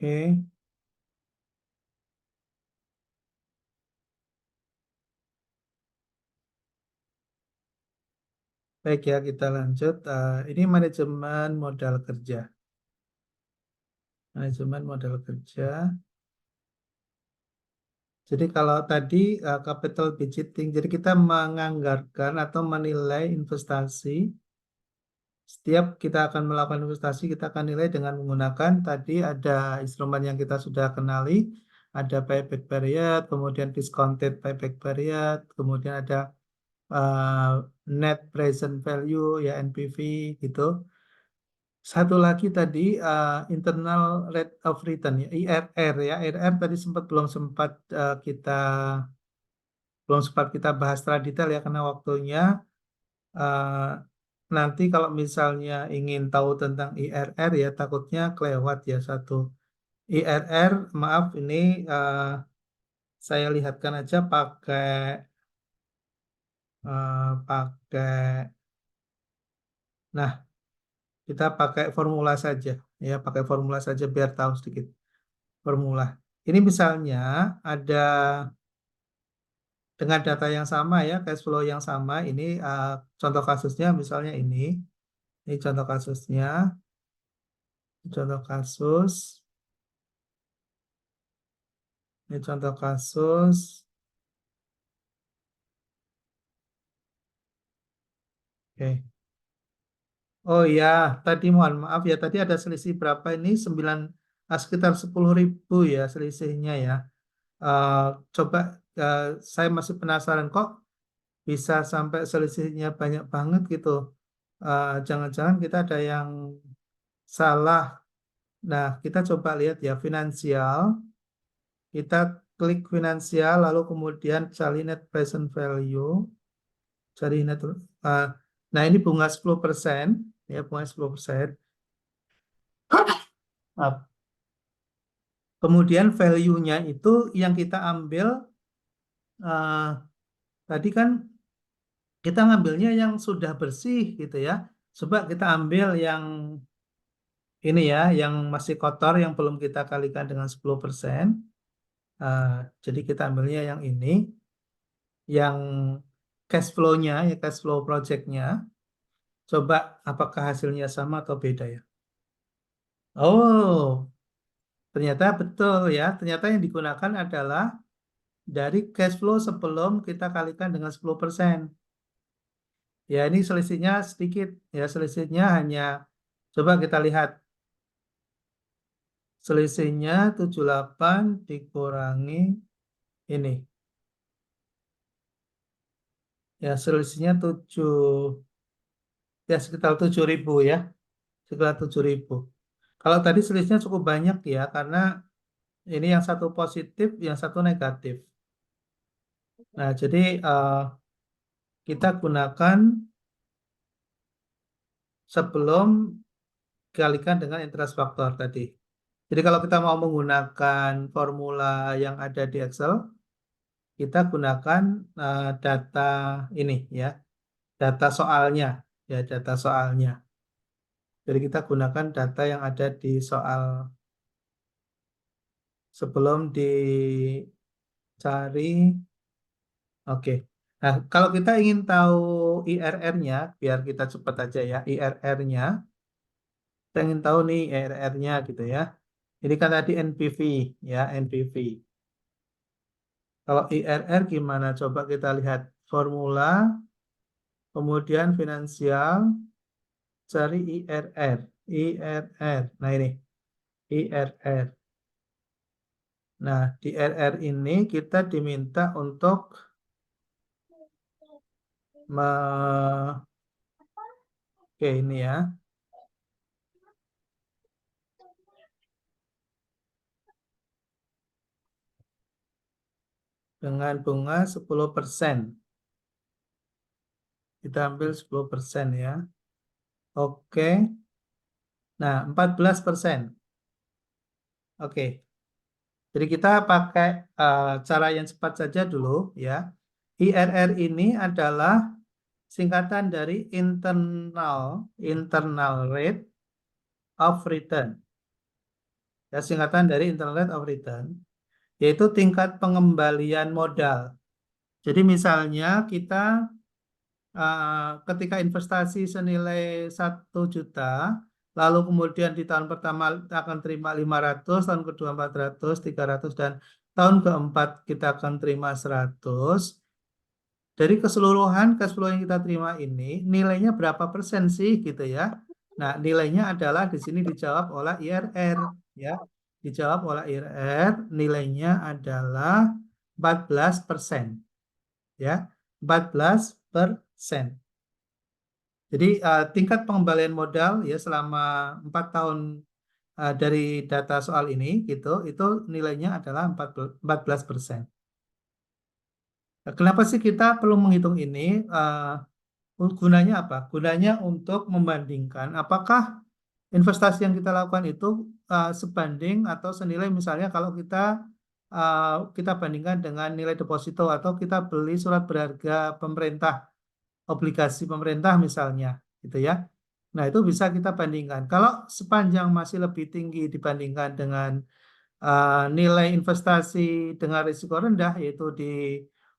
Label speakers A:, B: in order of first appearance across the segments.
A: Oke. Baik ya, kita lanjut. Ini manajemen modal kerja. Manajemen modal kerja. Jadi kalau tadi capital budgeting, jadi kita menganggarkan atau menilai investasi. Setiap kita akan melakukan investasi, kita akan nilai dengan menggunakan tadi ada instrumen yang kita sudah kenali, ada payback period, kemudian discounted payback period, kemudian ada uh, net present value ya NPV gitu. Satu lagi tadi internal rate of return ya IRR ya. IRR tadi belum sempat kita bahas secara detail ya karena waktunya. Eh, Nanti kalau misalnya ingin tahu tentang IRR ya takutnya kelewat ya satu. IRR, maaf ini saya lihatkan aja pakai. Nah, kita pakai formula saja ya, pakai formula saja biar tahu sedikit formula. Ini misalnya ada dengan data yang sama ya, cash flow yang sama. Ini contoh kasusnya misalnya ini. Ini contoh kasusnya, contoh kasus. Ini contoh kasus. Oke. Oh ya, tadi mohon maaf ya, tadi ada selisih berapa ini? Sekitar 10.000 ya selisihnya ya. Eh, Coba eh, saya masih penasaran kok bisa sampai selisihnya banyak banget gitu. Jangan-jangan kita ada yang salah. Nah, kita coba lihat ya finansial. Kita klik finansial, lalu kemudian cari net present value. Cari net, eh, nah ini bunga 10%, ya bunga 10%. Nah, kemudian value-nya itu yang kita ambil, eh, tadi kan kita ngambilnya yang sudah bersih gitu ya. Coba kita ambil yang ini ya, yang masih kotor, yang belum kita kalikan dengan 10%. Eh, jadi kita ambilnya yang ini, yang cash flow-nya, ya cash flow project-nya. Coba apakah hasilnya sama atau beda ya. Oh, ternyata betul ya. Ternyata yang digunakan adalah dari cash flow sebelum kita kalikan dengan 10%. Ya, ini selisihnya sedikit. Ya, selisihnya hanya, coba kita lihat. Selisihnya 78 dikurangi ini. Ya, selisihnya 7, ya sekitar 7.000 ya. Sekitar 7.000. Kalau tadi selisihnya cukup banyak ya, karena ini yang satu positif, yang satu negatif. Nah, jadi kita gunakan sebelum dikalikan dengan interest factor tadi. Jadi kalau kita mau menggunakan formula yang ada di Excel, kita gunakan data ini ya, data soalnya, ya data soalnya. Jadi kita gunakan data yang ada di soal sebelum dicari. Oke. Nah, kalau kita ingin tahu IRR-nya, biar kita cepat aja ya, IRR-nya, kita ingin tahu nih IRR-nya gitu ya. Ini kan tadi NPV ya, NPV. Kalau IRR gimana? Coba kita lihat formula, kemudian finansial, cari IRR. IRR. Nah ini, IRR. Nah, di IRR ini kita diminta untuk oke ini ya, dengan bunga 10%. Kita ambil 10% ya. Oke. Nah, 14%. Oke. Jadi kita pakai cara yang cepat saja dulu ya. IRR ini adalah singkatan dari internal rate of return. ya singkatan dari internal rate of return, yaitu tingkat pengembalian modal. Jadi misalnya kita ketika investasi senilai 1 juta, lalu kemudian di tahun pertama akan terima 500, tahun kedua 400, 300, dan tahun keempat kita akan terima 100. Dari keseluruhan cash flow yang kita terima ini, nilainya berapa persen sih gitu ya. Nah, nilainya adalah di sini dijawab oleh IRR ya. Dijawab oleh IRR, nilainya adalah 14%. Ya, 14%. Jadi tingkat pengembalian modal ya selama 4 tahun dari data soal ini gitu, itu nilainya adalah 14%. Nah, kenapa sih kita perlu menghitung ini? Gunanya apa? Gunanya untuk membandingkan apakah investasi yang kita lakukan itu sebanding atau senilai, misalnya kalau kita bandingkan dengan nilai deposito atau kita beli surat berharga pemerintah, obligasi pemerintah misalnya, gitu ya. Nah, itu bisa kita bandingkan. Kalau sepanjang masih lebih tinggi dibandingkan dengan nilai investasi dengan risiko rendah, yaitu di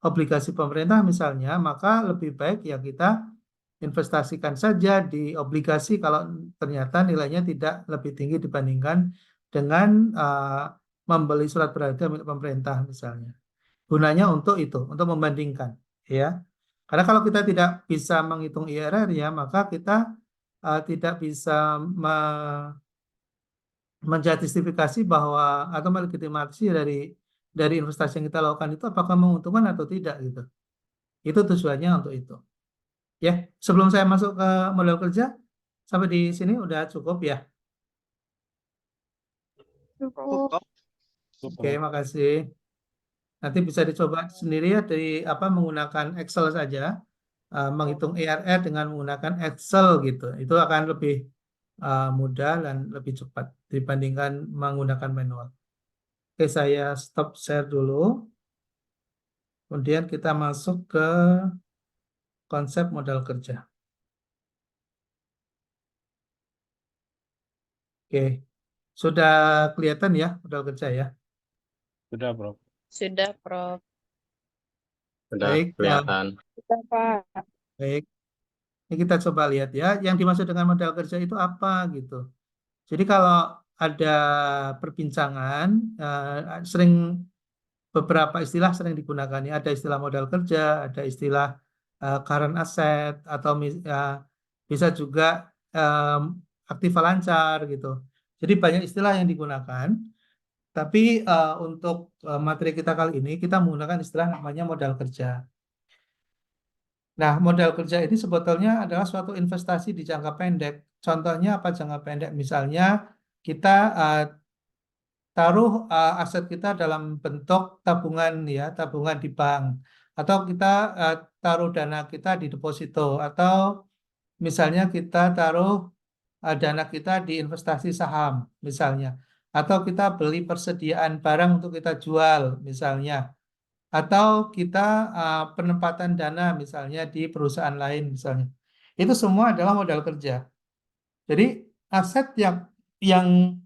A: obligasi pemerintah misalnya, maka lebih baik ya kita investasikan saja di obligasi kalau ternyata nilainya tidak lebih tinggi dibandingkan dengan membeli surat berharga milik pemerintah misalnya. Gunanya untuk itu, untuk membandingkan, ya. Karena kalau kita tidak bisa menghitung IRR ya, maka kita tidak bisa menjustifikasi bahwa atau melegitimasi dari investasi yang kita lakukan itu apakah menguntungkan atau tidak gitu. Itu tujuannya untuk itu. Ya, sebelum saya masuk ke modal kerja, sampai di sini udah cukup ya.
B: Cukup.
A: Oke, makasih. Nanti bisa dicoba sendiri ya dari menggunakan Excel saja, menghitung IRR dengan menggunakan Excel gitu. Itu akan lebih mudah dan lebih cepat dibandingkan menggunakan manual. Oke, saya stop share dulu. Kemudian kita masuk ke konsep modal kerja. Oke, sudah kelihatan ya modal kerja ya?
C: Sudah, Prof.
B: Sudah, Prof.
D: Sudah
A: Baik,
D: kelihatan.
B: Sudah, Pak.
A: baik. Ini kita coba lihat ya, yang dimaksud dengan modal kerja itu apa gitu. Jadi kalau ada perbincangan, sering beberapa istilah sering digunakan ya. Ada istilah modal kerja, ada istilah current asset, atau bisa juga aktiva lancar gitu. Jadi banyak istilah yang digunakan. Tapi untuk materi kita kali ini kita menggunakan istilah namanya modal kerja. Nah, modal kerja ini sebetulnya adalah suatu investasi di jangka pendek. Contohnya apa jangka pendek? Misalnya kita taruh aset kita dalam bentuk tabungan ya, tabungan di bank, atau kita taruh dana kita di deposito, atau misalnya kita taruh dana kita di investasi saham misalnya, atau kita beli persediaan barang untuk kita jual misalnya, atau kita penempatan dana misalnya di perusahaan lain misalnya. Itu semua adalah modal kerja. Jadi aset yang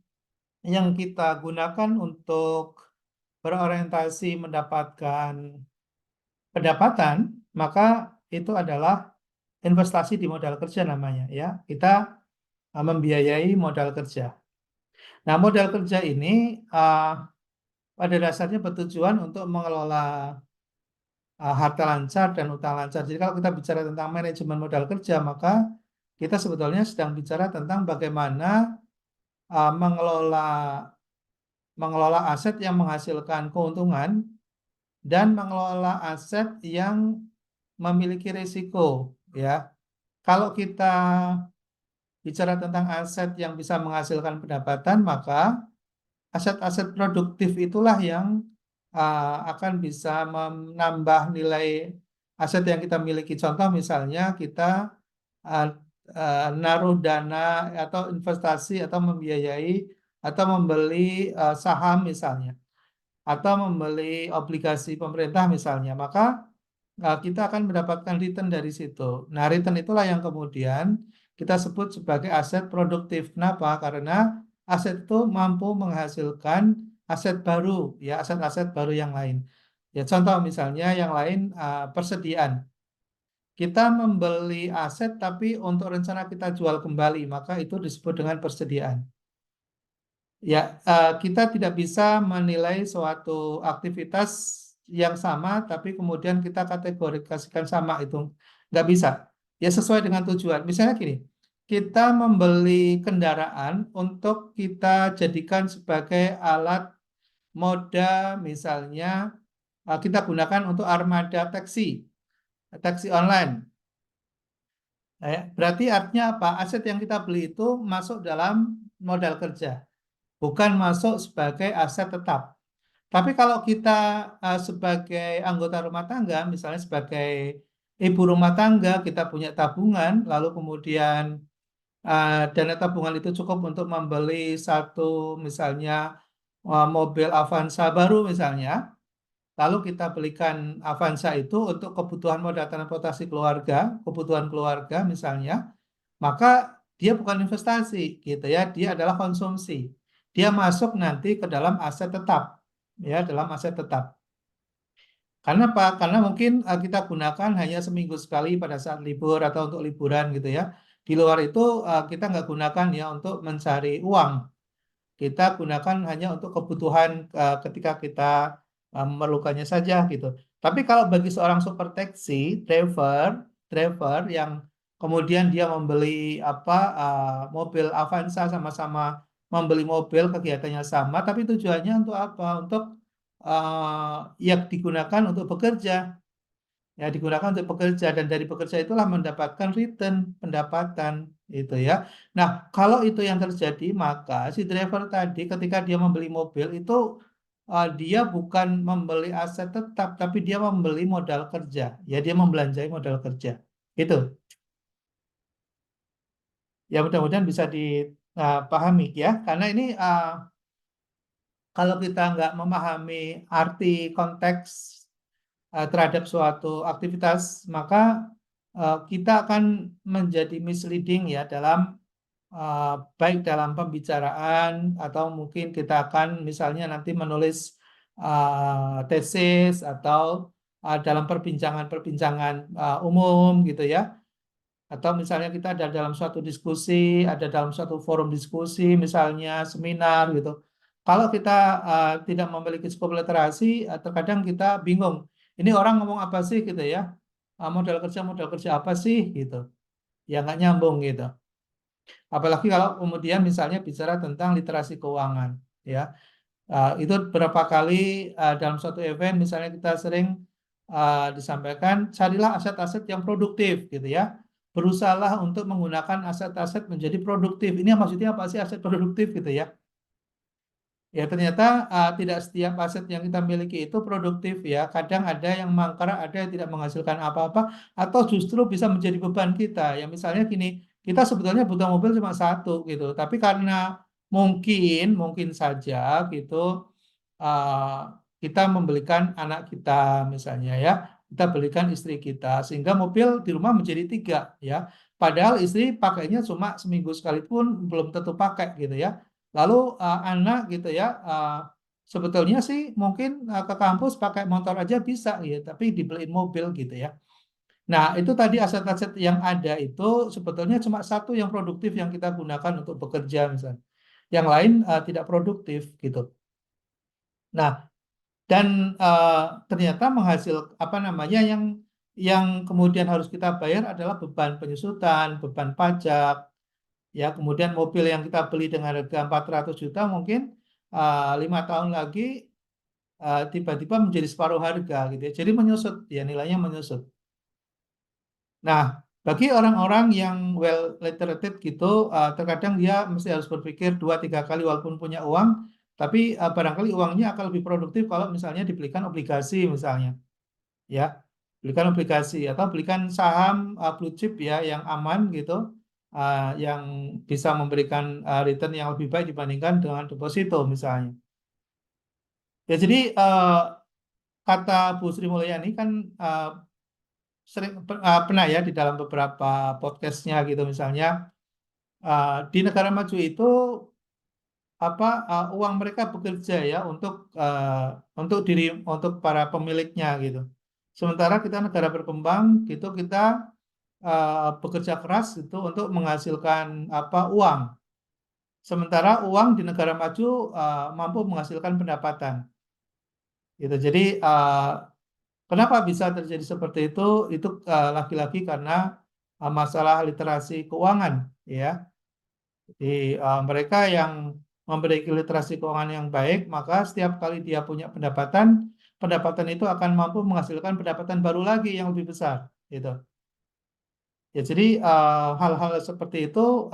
A: yang kita gunakan untuk berorientasi mendapatkan pendapatan, maka itu adalah investasi di modal kerja namanya ya. Kita membiayai modal kerja. Nah, modal kerja ini pada dasarnya bertujuan untuk mengelola harta lancar dan utang lancar. Jadi kalau kita bicara tentang manajemen modal kerja, maka kita sebetulnya sedang bicara tentang bagaimana mengelola aset yang menghasilkan keuntungan dan mengelola aset yang memiliki risiko ya. Kalau kita bicara tentang aset yang bisa menghasilkan pendapatan, maka aset-aset produktif itulah yang akan bisa menambah nilai aset yang kita miliki. Contoh misalnya kita uh, naruh dana atau investasi atau membiayai atau membeli saham misalnya, atau membeli obligasi pemerintah misalnya, maka kita akan mendapatkan return dari situ. Nah, return itulah yang kemudian kita sebut sebagai aset produktif. Kenapa? Karena aset itu mampu menghasilkan aset baru, ya aset-aset baru yang lain. Ya contoh misalnya yang lain persediaan. Kita membeli aset tapi untuk rencana kita jual kembali, maka itu disebut dengan persediaan. Ya, kita tidak bisa menilai suatu aktivitas yang sama, tapi kemudian kita kategorikan sama itu nggak bisa. Ya sesuai dengan tujuan. Misalnya gini, kita membeli kendaraan untuk kita jadikan sebagai alat moda, misalnya kita gunakan untuk armada taksi, taksi online. Berarti artinya apa? Aset yang kita beli itu masuk dalam modal kerja, bukan masuk sebagai aset tetap. Tapi kalau kita sebagai anggota rumah tangga, misalnya sebagai ibu rumah tangga, kita punya tabungan, lalu kemudian dana tabungan itu cukup untuk membeli satu, misalnya mobil Avanza baru misalnya, lalu kita belikan Avanza itu untuk kebutuhan moda transportasi keluarga, kebutuhan keluarga misalnya, maka dia bukan investasi gitu ya, dia adalah konsumsi. Dia masuk nanti ke dalam aset tetap, ya, dalam aset tetap. Karena apa? Karena mungkin kita gunakan hanya seminggu sekali pada saat libur atau untuk liburan gitu ya. Di luar itu kita nggak gunakan ya untuk mencari uang. Kita gunakan hanya untuk kebutuhan ketika kita memerlukannya saja gitu. Tapi kalau bagi seorang super taxi driver yang kemudian dia membeli apa mobil Avanza, sama-sama membeli mobil, kegiatannya sama, tapi tujuannya untuk apa? Untuk yang digunakan untuk bekerja, ya digunakan untuk bekerja, dan dari bekerja itulah mendapatkan return, pendapatan itu ya. Nah, kalau itu yang terjadi, maka si driver tadi ketika dia membeli mobil itu dia bukan membeli aset tetap, tapi dia membeli modal kerja. Ya, dia membelanjai modal kerja. Itu. Ya, mudah-mudahan bisa dipahami ya. Karena ini kalau kita nggak memahami arti konteks terhadap suatu aktivitas, maka kita akan menjadi misleading ya dalam baik dalam pembicaraan, atau mungkin kita akan misalnya nanti menulis tesis, atau dalam perbincangan-perbincangan umum gitu ya, atau misalnya kita ada dalam suatu diskusi, ada dalam suatu forum diskusi, misalnya seminar gitu. Kalau kita tidak memiliki cukup literasi, terkadang kita bingung. Ini orang ngomong apa sih gitu ya? Modal kerja apa sih gitu? Ya nggak nyambung gitu. Apalagi kalau kemudian misalnya bicara tentang literasi keuangan, ya. Itu berapa kali dalam suatu event misalnya kita sering disampaikan, carilah aset-aset yang produktif gitu ya. Berusahalah untuk menggunakan aset-aset menjadi produktif. Ini maksudnya apa sih aset produktif gitu ya? Ya ternyata tidak setiap aset yang kita miliki itu produktif ya. Kadang ada yang mangkrak, ada yang tidak menghasilkan apa-apa, atau justru bisa menjadi beban kita. Ya misalnya gini, kita sebetulnya butuh mobil cuma satu gitu, tapi karena mungkin saja gitu kita membelikan anak kita misalnya ya, kita belikan istri kita, sehingga mobil di rumah menjadi tiga ya. Padahal istri pakainya cuma seminggu sekalipun belum tentu pakai gitu ya. Lalu anak gitu ya, sebetulnya sih mungkin ke kampus pakai motor aja bisa gitu, tapi dibeliin mobil gitu ya. Nah, itu tadi aset-aset yang ada itu sebetulnya cuma satu yang produktif yang kita gunakan untuk bekerja misalnya. Yang lain tidak produktif gitu. Nah, dan ternyata menghasil apa namanya yang kemudian harus kita bayar adalah beban penyusutan, beban pajak, ya kemudian mobil yang kita beli dengan harga 400 juta mungkin 5 tahun lagi tiba-tiba menjadi separuh harga gitu ya. Jadi menyusut ya, nilainya menyusut. Nah, bagi orang-orang yang well literated gitu, terkadang dia mesti harus berpikir 2-3 kali walaupun punya uang, tapi barangkali uangnya akan lebih produktif kalau misalnya dibelikan obligasi misalnya, ya, belikan obligasi atau belikan saham blue chip ya yang aman gitu, yang bisa memberikan return yang lebih baik dibandingkan dengan deposito misalnya. Ya, jadi kata Bu Sri Mulyani kan sering pernah ya di dalam beberapa podcastnya gitu misalnya, di negara maju itu uang mereka bekerja ya untuk para pemiliknya gitu. Sementara kita negara berkembang gitu kita bekerja keras itu untuk menghasilkan uang. Sementara uang di negara maju mampu menghasilkan pendapatan. Gitu. Jadi kenapa bisa terjadi seperti itu? Itu lagi-lagi karena masalah literasi keuangan, ya. Jadi mereka yang memiliki literasi keuangan yang baik, maka setiap kali dia punya pendapatan, pendapatan itu akan mampu menghasilkan pendapatan baru lagi yang lebih besar, gitu. Ya, jadi hal-hal seperti itu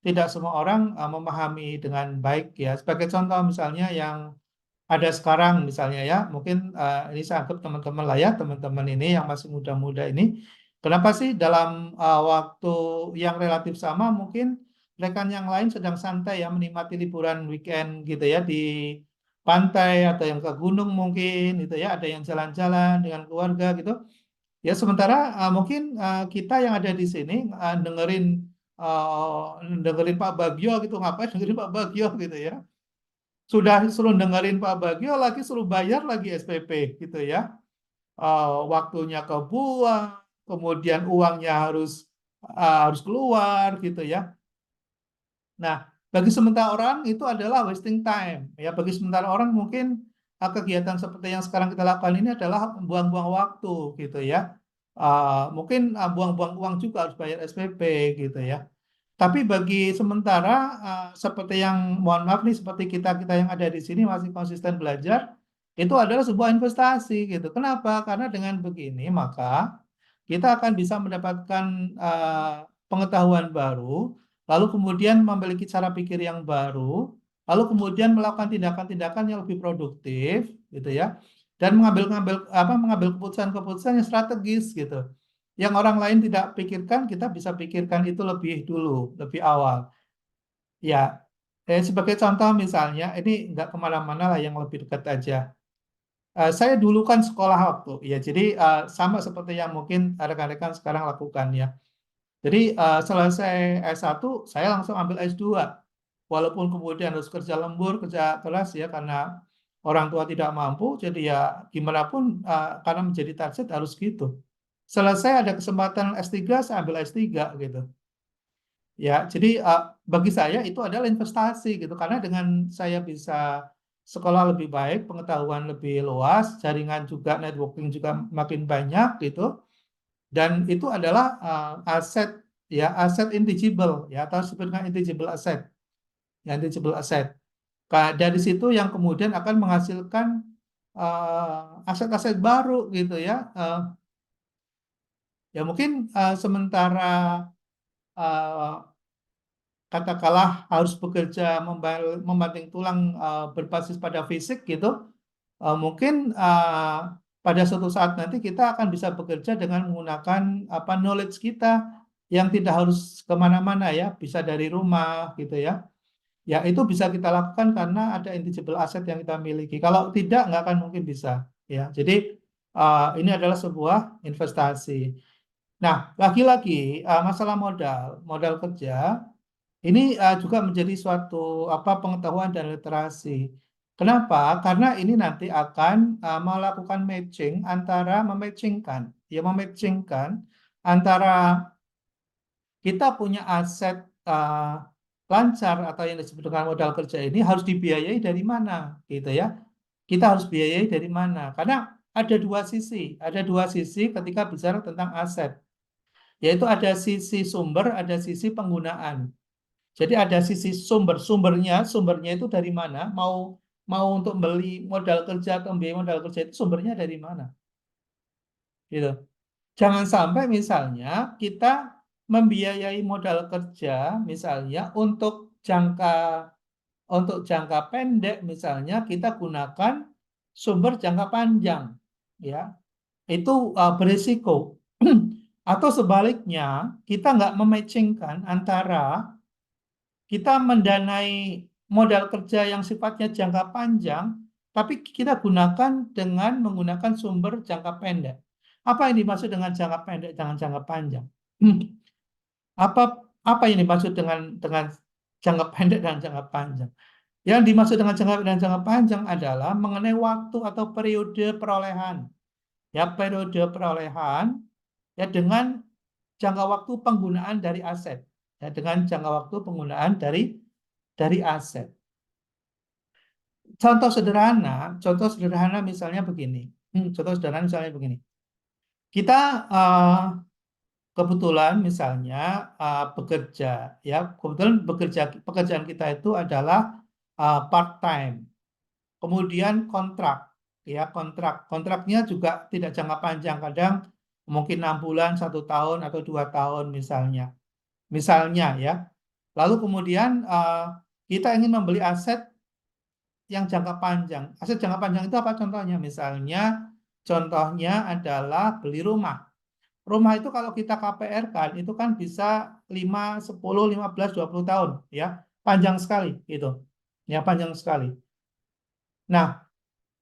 A: tidak semua orang memahami dengan baik, ya. Sebagai contoh misalnya yang ada sekarang misalnya ya, mungkin ini saya anggap teman-teman lah ya, teman-teman ini yang masih muda-muda ini, kenapa sih dalam waktu yang relatif sama mungkin rekan yang lain sedang santai ya menikmati liburan weekend gitu ya di pantai atau yang ke gunung mungkin gitu ya, ada yang jalan-jalan dengan keluarga gitu. Ya sementara mungkin kita yang ada di sini dengerin Pak Bagio gitu, ngapain dengerin Pak Bagio gitu ya. Sudah suruh dengerin Pak Bagio lagi suruh bayar lagi SPP gitu ya. Waktunya kebuang, kemudian uangnya harus keluar gitu ya. Nah, bagi sementara orang itu adalah wasting time ya. Bagi sementara orang mungkin kegiatan seperti yang sekarang kita lakukan ini adalah buang-buang waktu gitu ya. Mungkin buang-buang uang juga harus bayar SPP gitu ya. Tapi bagi sementara, seperti yang mohon maaf nih, seperti kita yang ada di sini masih konsisten belajar, itu adalah sebuah investasi gitu. Kenapa? Karena dengan begini maka kita akan bisa mendapatkan pengetahuan baru, lalu kemudian memiliki cara pikir yang baru, lalu kemudian melakukan tindakan-tindakan yang lebih produktif, gitu ya, dan mengambil keputusan-keputusan yang strategis gitu. Yang orang lain tidak pikirkan, kita bisa pikirkan itu lebih dulu, lebih awal. Ya, sebagai contoh misalnya, ini nggak kemana-mana lah yang lebih dekat aja. Saya dulu kan sekolah waktu, ya jadi sama seperti yang mungkin rekan-rekan sekarang lakukan ya. Jadi selesai S1, saya langsung ambil S2. Walaupun kemudian harus kerja lembur, kerja keras ya, karena orang tua tidak mampu, jadi ya gimana pun karena menjadi target harus gitu. Selesai ada kesempatan S3, saya ambil S3 gitu. Ya, jadi bagi saya itu adalah investasi gitu karena dengan saya bisa sekolah lebih baik, pengetahuan lebih luas, jaringan juga networking juga makin banyak gitu. Dan itu adalah aset ya, aset intangible ya atau disebut dengan intangible asset. Ya, intangible asset. Dari situ yang kemudian akan menghasilkan aset-aset baru gitu ya. Ya mungkin sementara katakanlah harus bekerja membanting tulang berbasis pada fisik gitu, mungkin pada suatu saat nanti kita akan bisa bekerja dengan menggunakan knowledge kita yang tidak harus kemana-mana ya, bisa dari rumah gitu ya. Ya itu bisa kita lakukan karena ada intangible asset yang kita miliki. Kalau tidak, nggak akan mungkin bisa ya. Jadi ini adalah sebuah investasi. Nah, lagi-lagi masalah modal kerja. Ini juga menjadi suatu pengetahuan dan literasi. Kenapa? Karena ini nanti akan melakukan mematchingkan antara kita punya aset lancar atau yang disebut dengan modal kerja ini harus dibiayai dari mana, gitu ya? Kita harus biayai dari mana? Karena ada dua sisi ketika bicara tentang aset, yaitu ada sisi sumber, ada sisi penggunaan. Jadi ada sisi sumbernya itu dari mana? Mau untuk beli modal kerja atau biaya modal kerja itu sumbernya dari mana? Gitu. Jangan sampai misalnya kita membiayai modal kerja misalnya untuk jangka pendek misalnya kita gunakan sumber jangka panjang, ya itu berisiko. Atau sebaliknya kita nggak mematchingkan antara kita mendanai modal kerja yang sifatnya jangka panjang, tapi kita gunakan dengan menggunakan sumber jangka pendek. Apa yang dimaksud dengan jangka pendek, jangan jangka panjang? Apa apa yang dimaksud dengan jangka pendek dan jangka panjang. Yang dimaksud dengan jangka pendek dan jangka panjang adalah mengenai waktu atau periode perolehan. Ya, periode perolehan ya dengan jangka waktu penggunaan dari aset. Ya, dengan jangka waktu penggunaan dari aset. Contoh sederhana misalnya begini. Contoh sederhana misalnya begini. Kita kebetulan misalnya bekerja, ya kebetulan pekerjaan kita itu adalah part time. Kemudian kontraknya juga tidak jangka panjang, kadang mungkin 6 bulan, 1 tahun atau 2 tahun misalnya ya. Lalu kemudian kita ingin membeli aset yang jangka panjang. Aset jangka panjang itu apa contohnya? Contohnya adalah beli rumah. Rumah itu kalau kita KPR kan, itu kan bisa 5, 10, 15, 20 tahun. Ya, panjang sekali gitu. Ya, panjang sekali. Nah,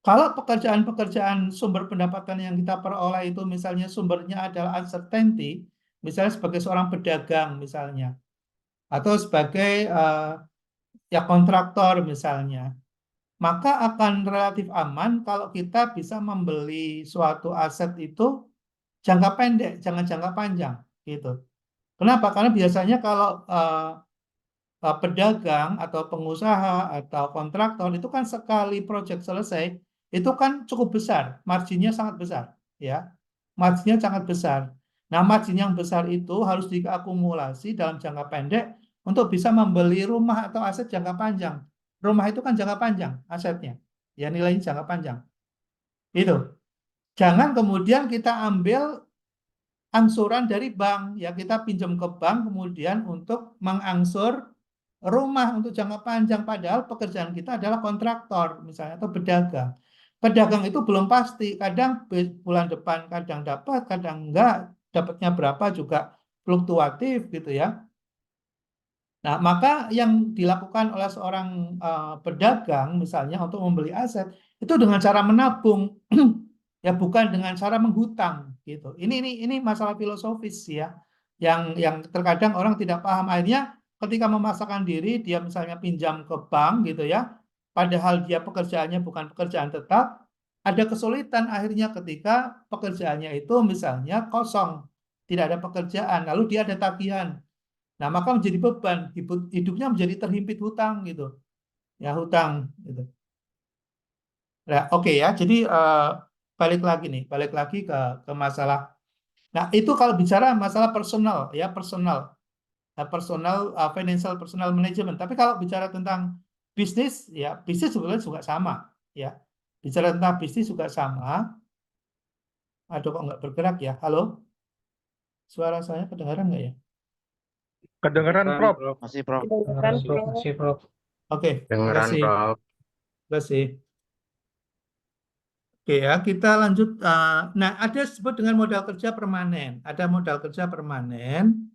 A: kalau pekerjaan-pekerjaan sumber pendapatan yang kita peroleh itu misalnya sumbernya adalah uncertainty, misalnya sebagai seorang pedagang misalnya, atau sebagai ya kontraktor misalnya, maka akan relatif aman kalau kita bisa membeli suatu aset itu jangka pendek, jangan jangka panjang, gitu. Kenapa? Karena biasanya kalau pedagang atau pengusaha atau kontraktor itu kan sekali proyek selesai, itu kan cukup besar, marginnya sangat besar, ya, marginnya sangat besar. Nah, margin yang besar itu harus diakumulasi dalam jangka pendek untuk bisa membeli rumah atau aset jangka panjang. Rumah itu kan jangka panjang asetnya, ya nilainya jangka panjang. Itu. Jangan kemudian kita ambil angsuran dari bank, ya kita pinjam ke bank kemudian untuk mengangsur rumah untuk jangka panjang, padahal pekerjaan kita adalah kontraktor misalnya atau pedagang. Pedagang itu belum pasti, kadang bulan depan kadang dapat, kadang enggak, dapatnya berapa juga fluktuatif gitu ya. Nah, maka yang dilakukan oleh seorang pedagang misalnya untuk membeli aset itu dengan cara menabung ya bukan dengan cara menghutang gitu. Ini masalah filosofis ya yang terkadang orang tidak paham. Akhirnya ketika memaksakan diri dia misalnya pinjam ke bank gitu ya, padahal dia pekerjaannya bukan pekerjaan tetap, ada kesulitan akhirnya ketika pekerjaannya itu misalnya kosong, tidak ada pekerjaan, lalu dia ada tagihan. Nah, maka menjadi beban, hidupnya menjadi terhimpit hutang gitu. Ya, hutang gitu. Nah, oke ya. Jadi balik lagi ke masalah. Nah, itu kalau bicara masalah personal ya, personal. Nah, financial personal management. Tapi kalau bicara tentang bisnis ya, bisnis sebenarnya juga sama ya. Bicara tentang bisnis juga sama. Aduh, kok nggak bergerak ya? Halo? Suara saya kedengaran nggak ya?
C: Kedengeran, Prof.
D: Masih, Prof.
B: Kedengeran, Prof.
C: Masih, Prof.
A: Oke,
D: Dengeran,
A: terima
D: Prof.
A: kasih. Oke ya, kita lanjut. Nah, ada disebut dengan modal kerja permanen. Ada modal kerja permanen,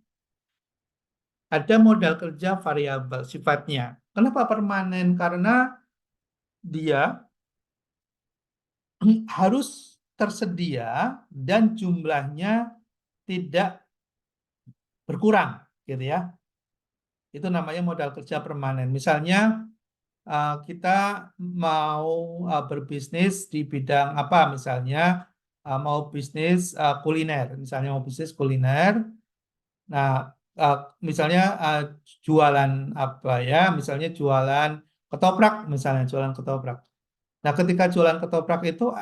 A: ada modal kerja variabel sifatnya. Kenapa permanen? Karena dia harus tersedia dan jumlahnya tidak berkurang, gitu ya. Itu namanya modal kerja permanen. Misalnya kita mau berbisnis di bidang apa, misalnya mau bisnis kuliner, misalnya mau bisnis kuliner. Nah, misalnya jualan apa ya, misalnya jualan ketoprak, misalnya jualan ketoprak. Nah, ketika jualan ketoprak itu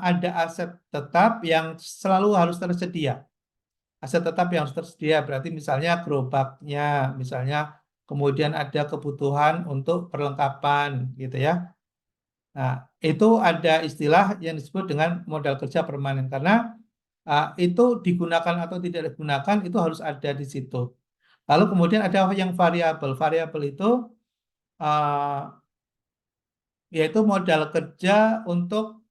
A: ada aset tetap yang selalu harus tersedia. Aset tetap yang harus tersedia berarti misalnya gerobaknya, misalnya kemudian ada kebutuhan untuk perlengkapan gitu ya. Nah, itu ada istilah yang disebut dengan modal kerja permanen karena itu digunakan atau tidak digunakan itu harus ada di situ. Lalu kemudian ada yang variabel. Variabel itu yaitu modal kerja untuk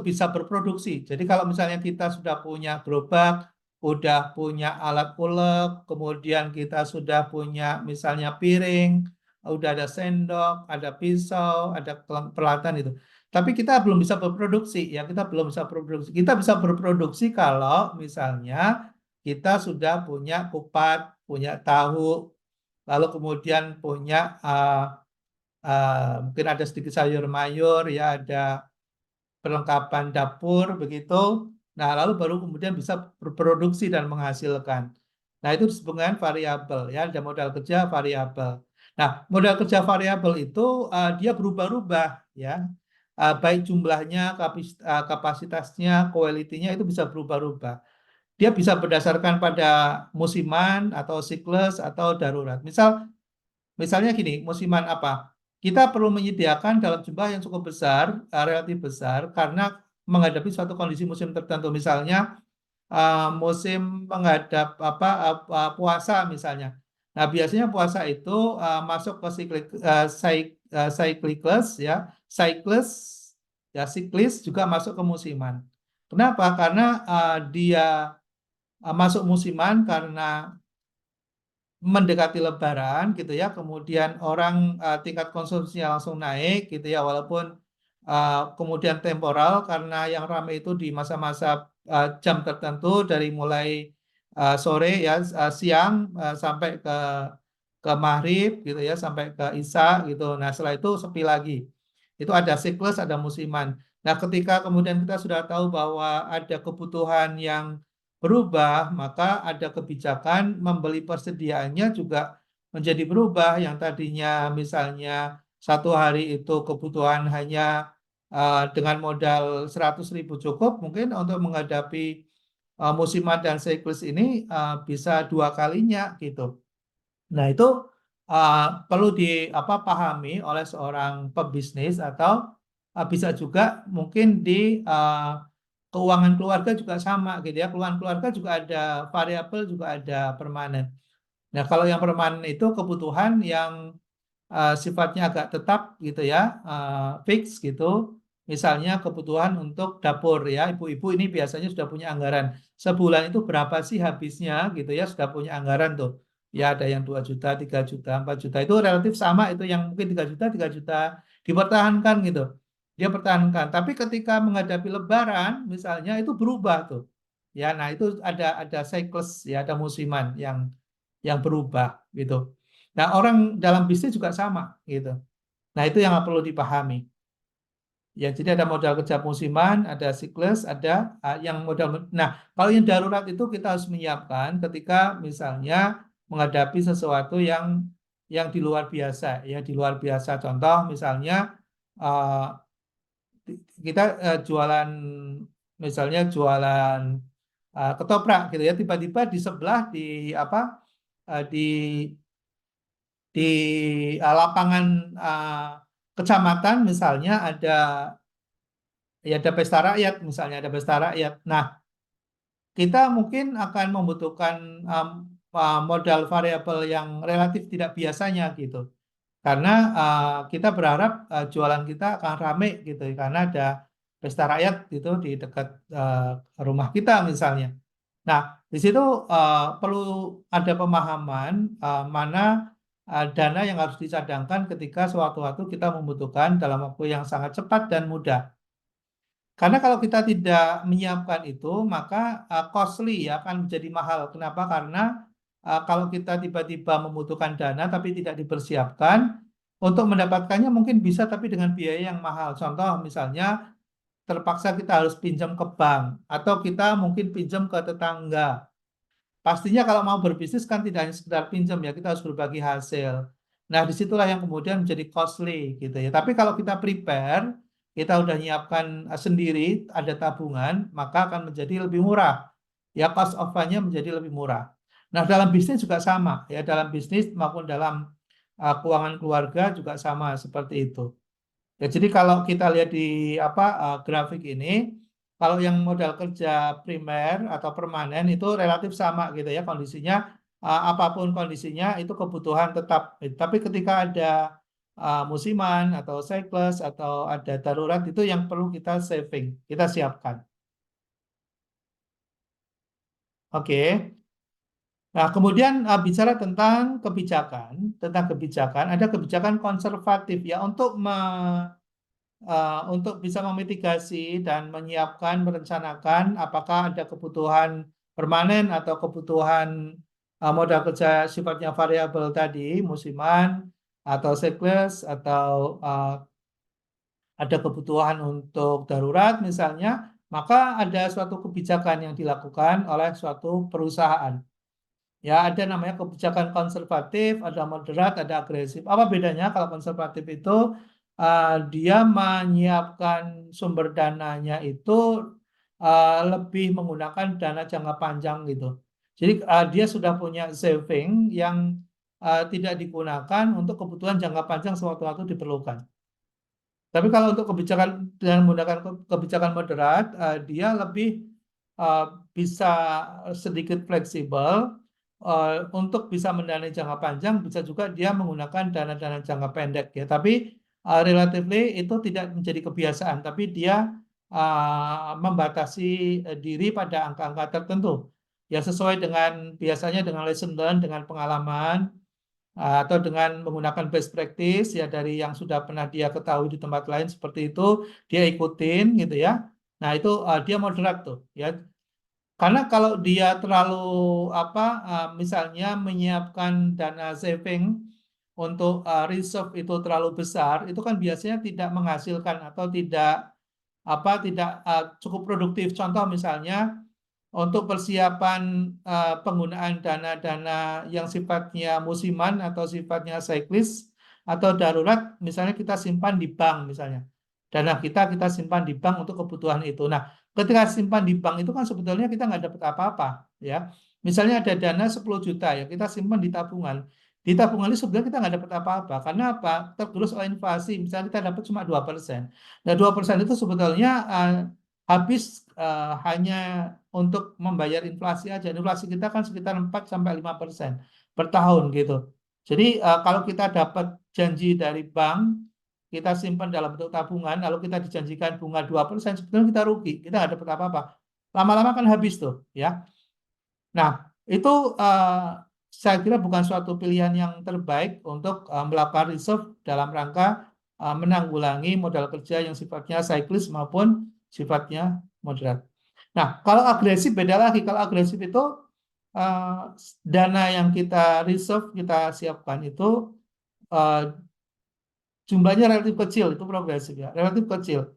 A: bisa berproduksi. Jadi kalau misalnya kita sudah punya gerobak, udah punya alat ulek, kemudian kita sudah punya misalnya piring, udah ada sendok, ada pisau, ada peralatan itu. Tapi kita belum bisa berproduksi, ya kita belum bisa berproduksi. Kita bisa berproduksi kalau misalnya kita sudah punya kupat, punya tahu, lalu kemudian punya mungkin ada sedikit sayur mayur, ya ada perlengkapan dapur begitu. Nah, lalu baru kemudian bisa berproduksi dan menghasilkan. Nah, itu disebut dengan variabel ya, ada modal kerja variabel. Nah, modal kerja variabel itu dia berubah-ubah ya. Baik jumlahnya, kapasitasnya, quality-nya itu bisa berubah-ubah. Dia bisa berdasarkan pada musiman atau siklus atau darurat. Misalnya gini, musiman apa? Kita perlu menyediakan dalam jumlah yang cukup besar, relatif besar, karena menghadapi suatu kondisi musim tertentu. Misalnya musim menghadap puasa misalnya. Nah, biasanya puasa itu masuk ke cyclicus ya, siklis juga masuk ke musiman. Kenapa? Karena dia masuk musiman karena mendekati Lebaran gitu ya, kemudian orang tingkat konsumsinya langsung naik gitu ya, walaupun kemudian temporal karena yang ramai itu di masa-masa jam tertentu dari mulai sore ya, siang sampai ke maghrib gitu ya, sampai ke isya gitu. Nah, setelah itu sepi lagi. Itu ada siklus, ada musiman. Nah, ketika kemudian kita sudah tahu bahwa ada kebutuhan yang berubah, maka ada kebijakan membeli persediaannya juga menjadi berubah. Yang tadinya misalnya satu hari itu kebutuhan hanya dengan modal 100.000 cukup, mungkin untuk menghadapi musiman dan siklus ini bisa dua kalinya gitu. Nah, itu perlu dipahami oleh seorang pebisnis atau bisa juga mungkin di keuangan keluarga juga sama gitu ya. Keuangan keluarga juga ada variabel, juga ada permanen. Nah, kalau yang permanen itu kebutuhan yang sifatnya agak tetap gitu ya, fix gitu. Misalnya kebutuhan untuk dapur ya, ibu-ibu ini biasanya sudah punya anggaran. Sebulan itu berapa sih habisnya gitu ya, sudah punya anggaran tuh. Ya ada yang 2 juta, 3 juta, 4 juta. Itu relatif sama, itu yang mungkin 3 juta dipertahankan gitu. Dia pertahankan. Tapi ketika menghadapi Lebaran misalnya itu berubah tuh. Ya, nah itu ada siklus ya, ada musiman yang berubah gitu. Nah, orang dalam bisnis juga sama gitu. Nah, itu yang perlu dipahami. Ya, jadi ada modal kerja musiman, ada siklus, ada yang modal. Nah, kalau yang darurat itu kita harus menyiapkan ketika misalnya menghadapi sesuatu yang di luar biasa, ya di luar biasa. Contoh misalnya uh, kita jualan, misalnya jualan ketoprak gitu ya, tiba-tiba di sebelah di di lapangan kecamatan misalnya ada pesta rakyat, misalnya ada pesta rakyat. Nah, kita mungkin akan membutuhkan modal variabel yang relatif tidak biasanya gitu, karena kita berharap jualan kita akan rame gitu karena ada pesta rakyat gitu di dekat rumah kita misalnya. Nah, di situ perlu ada pemahaman mana dana yang harus dicadangkan ketika sewaktu-waktu kita membutuhkan dalam waktu yang sangat cepat dan mudah. Karena kalau kita tidak menyiapkan itu, maka costly ya, akan menjadi mahal. Kenapa? Karena kalau kita tiba-tiba membutuhkan dana tapi tidak dipersiapkan, untuk mendapatkannya mungkin bisa tapi dengan biaya yang mahal. Contoh misalnya terpaksa kita harus pinjam ke bank atau kita mungkin pinjam ke tetangga. Pastinya kalau mau berbisnis kan tidak hanya sekedar pinjam ya, kita harus berbagi hasil. Nah, disitulah yang kemudian menjadi costly gitu ya. Tapi kalau kita prepare, kita udah nyiapkan sendiri, ada tabungan, maka akan menjadi lebih murah. Ya, cost of fund-nya menjadi lebih murah. Nah, dalam bisnis juga sama ya, dalam bisnis maupun dalam keuangan keluarga juga sama seperti itu. Ya, jadi kalau kita lihat di grafik ini, kalau yang modal kerja primer atau permanen itu relatif sama gitu ya kondisinya, apapun kondisinya itu kebutuhan tetap. Tapi ketika ada musiman atau siklus atau ada darurat itu yang perlu kita saving, kita siapkan. Oke. Nah, kemudian bicara tentang kebijakan, ada kebijakan konservatif ya untuk bisa memitigasi dan menyiapkan, merencanakan apakah ada kebutuhan permanen atau kebutuhan modal kerja sifatnya variabel tadi, musiman atau siklus atau ada kebutuhan untuk darurat misalnya, maka ada suatu kebijakan yang dilakukan oleh suatu perusahaan. Ya, ada namanya kebijakan konservatif, ada moderat, ada agresif. Apa bedanya? Kalau konservatif itu dia menyiapkan sumber dananya itu lebih menggunakan dana jangka panjang gitu. Jadi dia sudah punya saving yang tidak digunakan untuk kebutuhan jangka panjang sewaktu-waktu diperlukan. Tapi kalau untuk kebijakan dengan menggunakan kebijakan moderat, dia lebih eh, bisa sedikit fleksibel untuk bisa mendanai jangka panjang, bisa juga dia menggunakan dana-dana jangka pendek ya. Tapi relatively itu tidak menjadi kebiasaan, tapi dia membatasi diri pada angka-angka tertentu. Ya sesuai dengan biasanya dengan lesson learn, dengan pengalaman atau dengan menggunakan best practice ya dari yang sudah pernah dia ketahui di tempat lain seperti itu dia ikutin gitu ya. Nah itu dia moderat tuh ya. Karena kalau dia terlalu apa misalnya menyiapkan dana saving untuk reserve itu terlalu besar itu kan biasanya tidak menghasilkan atau tidak cukup produktif. Contoh misalnya untuk persiapan penggunaan dana-dana yang sifatnya musiman atau sifatnya siklis atau darurat, misalnya kita simpan di bank misalnya. Dana kita simpan di bank untuk kebutuhan itu. Nah, ketika simpan di bank itu kan sebetulnya kita nggak dapat apa-apa, ya. Misalnya ada dana 10 juta ya, kita simpan di tabungan. Di tabungan itu sebenarnya kita nggak dapat apa-apa. Karena apa? Tergerus oleh inflasi. Misalnya kita dapat cuma 2%. Nah, 2% itu sebetulnya habis hanya untuk membayar inflasi aja. Inflasi kita kan sekitar 4-5% per tahun gitu. Jadi kalau kita dapat janji dari bank, kita simpan dalam bentuk tabungan, lalu kita dijanjikan bunga 2%, sebetulnya kita rugi, kita nggak dapat apa-apa. Lama-lama kan habis tuh, ya. Nah, itu saya kira bukan suatu pilihan yang terbaik untuk melakukan reserve dalam rangka menanggulangi modal kerja yang sifatnya siklis maupun sifatnya moderat. Nah, kalau agresif beda lagi. Kalau agresif itu eh, dana yang kita reserve, kita siapkan itu eh, jumlahnya relatif kecil, itu progresif ya, relatif kecil.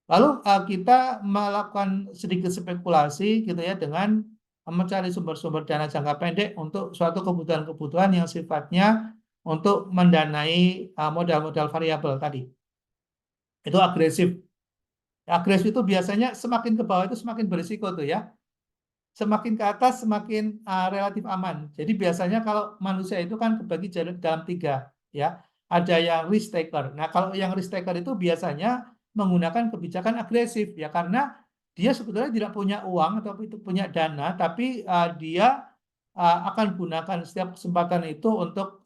A: Lalu kita melakukan sedikit spekulasi gitu ya dengan mencari sumber-sumber dana jangka pendek untuk suatu kebutuhan-kebutuhan yang sifatnya untuk mendanai modal-modal variabel tadi. Itu agresif. Agresif itu biasanya semakin ke bawah itu semakin berisiko tuh ya. Semakin ke atas semakin relatif aman. Jadi biasanya kalau manusia itu kan kebagi dalam 3 ya. Ada yang risk taker. Nah, kalau yang risk taker itu biasanya menggunakan kebijakan agresif ya karena dia sebetulnya tidak punya uang atau itu punya dana, tapi dia akan gunakan setiap kesempatan itu untuk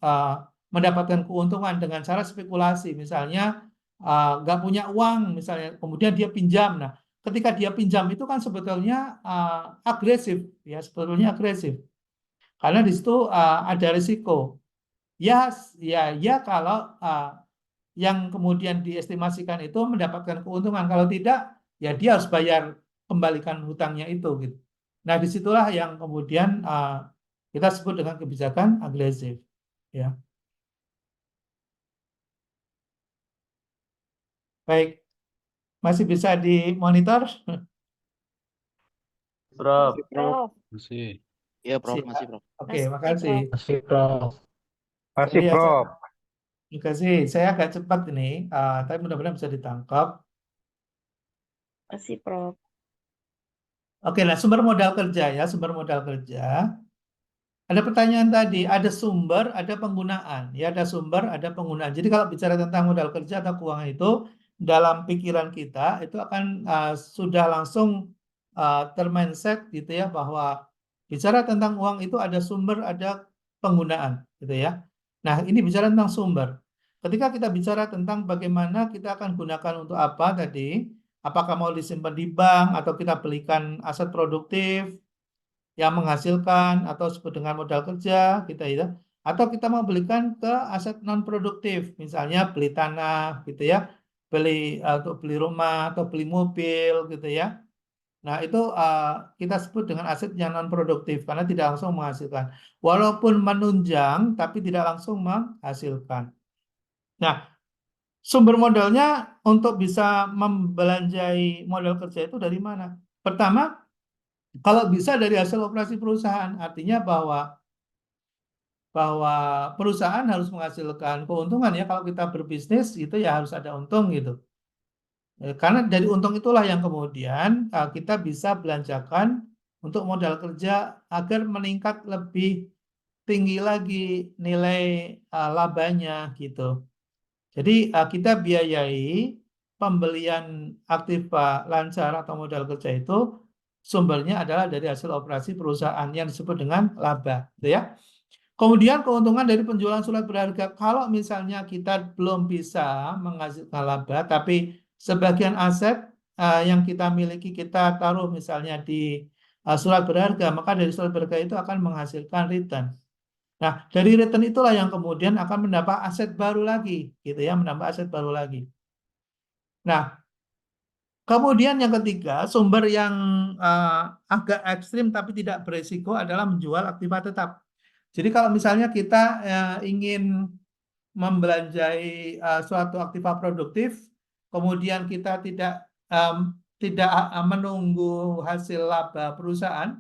A: mendapatkan keuntungan dengan cara spekulasi. Misalnya nggak punya uang, misalnya kemudian dia pinjam. Nah, ketika dia pinjam itu kan sebetulnya agresif ya sebetulnya agresif karena di situ ada risiko ya ya kalau yang kemudian diestimasikan itu mendapatkan keuntungan kalau tidak ya dia harus bayar kembalikan hutangnya itu gitu. Nah disitulah yang kemudian kita sebut dengan kebijakan agresif ya. Baik, masih bisa dimonitor?
D: Prof.
B: Prof.
E: Masih.
F: Iya, Prof.
A: Siap.
F: Masih, Prof.
A: Oke,
B: Masih,
A: makasih.
B: Prof.
D: Masih, Prof.
C: Masih,
A: Jadi ya,
C: Prof.
A: terima kasih. Saya agak cepat ini, tapi mudah-mudahan bisa ditangkap.
B: Masih, Prof.
A: Oke, nah sumber modal kerja ya, sumber modal kerja. Ada pertanyaan tadi, ada sumber, ada penggunaan. Ya, ada sumber, ada penggunaan. Jadi kalau bicara tentang modal kerja atau keuangan itu, dalam pikiran kita itu akan sudah langsung termindset gitu ya, bahwa bicara tentang uang itu ada sumber, ada penggunaan gitu ya. Nah, ini bicara tentang sumber. Ketika kita bicara tentang bagaimana kita akan gunakan untuk apa tadi, apakah mau disimpan di bank atau kita belikan aset produktif, yang menghasilkan atau disebut dengan modal kerja kita ya atau kita mau belikan ke aset non produktif misalnya beli tanah gitu ya beli atau beli rumah atau beli mobil gitu ya. Nah, itu kita sebut dengan aset yang non produktif karena tidak langsung menghasilkan. Walaupun menunjang tapi tidak langsung menghasilkan. Nah, sumber modalnya untuk bisa membelanjai modal kerja itu dari mana? Pertama, kalau bisa dari hasil operasi perusahaan, artinya bahwa perusahaan harus menghasilkan keuntungan ya. Kalau kita berbisnis itu ya harus ada untung gitu. Karena dari untung itulah yang kemudian kita bisa belanjakan untuk modal kerja agar meningkat lebih tinggi lagi nilai labanya gitu. Jadi kita biayai pembelian aktiva lancar atau modal kerja itu sumbernya adalah dari hasil operasi perusahaan yang disebut dengan laba, gitu ya. Kemudian keuntungan dari penjualan surat berharga, kalau misalnya kita belum bisa menghasilkan laba, tapi sebagian aset yang kita miliki kita taruh misalnya di surat berharga, maka dari surat berharga itu akan menghasilkan return. Nah, dari return itulah yang kemudian akan mendapat aset baru lagi, gitu ya, menambah aset baru lagi. Nah, kemudian yang ketiga, sumber yang agak ekstrim tapi tidak beresiko adalah menjual aktiva tetap. Jadi kalau misalnya kita ingin membelanjai suatu aktiva produktif, kemudian kita tidak menunggu hasil laba perusahaan,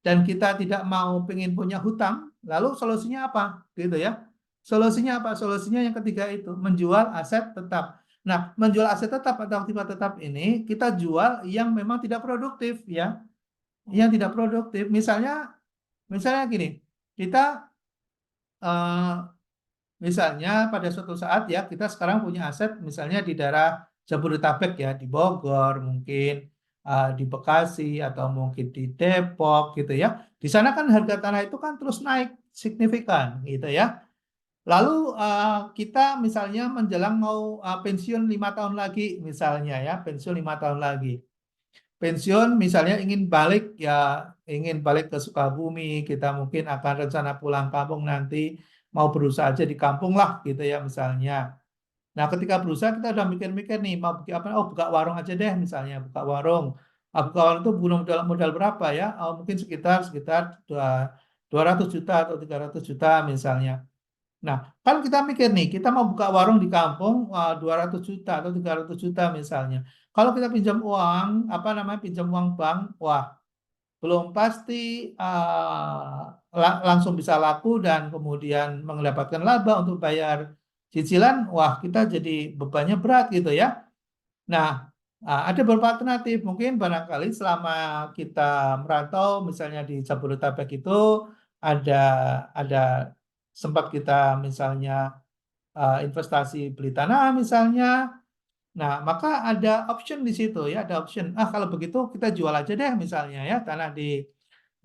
A: dan kita tidak mau pengen punya hutang, lalu solusinya apa? Gitu ya. Solusinya apa? Solusinya yang ketiga itu, menjual aset tetap. Nah, menjual aset tetap atau aktiva tetap ini kita jual yang memang tidak produktif ya. Yang tidak produktif. Misalnya gini, kita misalnya pada suatu saat ya kita sekarang punya aset misalnya di daerah Jabodetabek ya, di Bogor mungkin, di Bekasi atau mungkin di Depok gitu ya. Di sana kan harga tanah itu kan terus naik signifikan gitu ya. Lalu kita misalnya menjelang mau pensiun 5 tahun lagi misalnya ya, pensiun 5 tahun lagi. Pensiun misalnya ingin balik ke Sukabumi, kita mungkin akan rencana pulang kampung nanti, mau berusaha aja di kampung lah gitu ya misalnya. Nah, ketika berusaha kita udah mikir-mikir nih mau bikin apa? Oh, buka warung aja deh misalnya, buka warung. Buka warung itu butuh modal berapa ya? Mungkin sekitar 200 juta atau 300 juta misalnya. Nah, kan kita mikir nih, kita mau buka warung di kampung 200 juta atau 300 juta misalnya. Kalau kita pinjam uang, pinjam uang bank, wah, belum pasti langsung bisa laku dan kemudian mendapatkan laba untuk bayar cicilan, wah, kita jadi bebannya berat gitu ya. Nah, ada beberapa alternatif. Mungkin barangkali selama kita merantau, misalnya di Jabodetabek itu ada ada sempat kita misalnya investasi beli tanah misalnya. Nah, maka ada option di situ ya, ada option. Kalau begitu kita jual aja deh misalnya ya tanah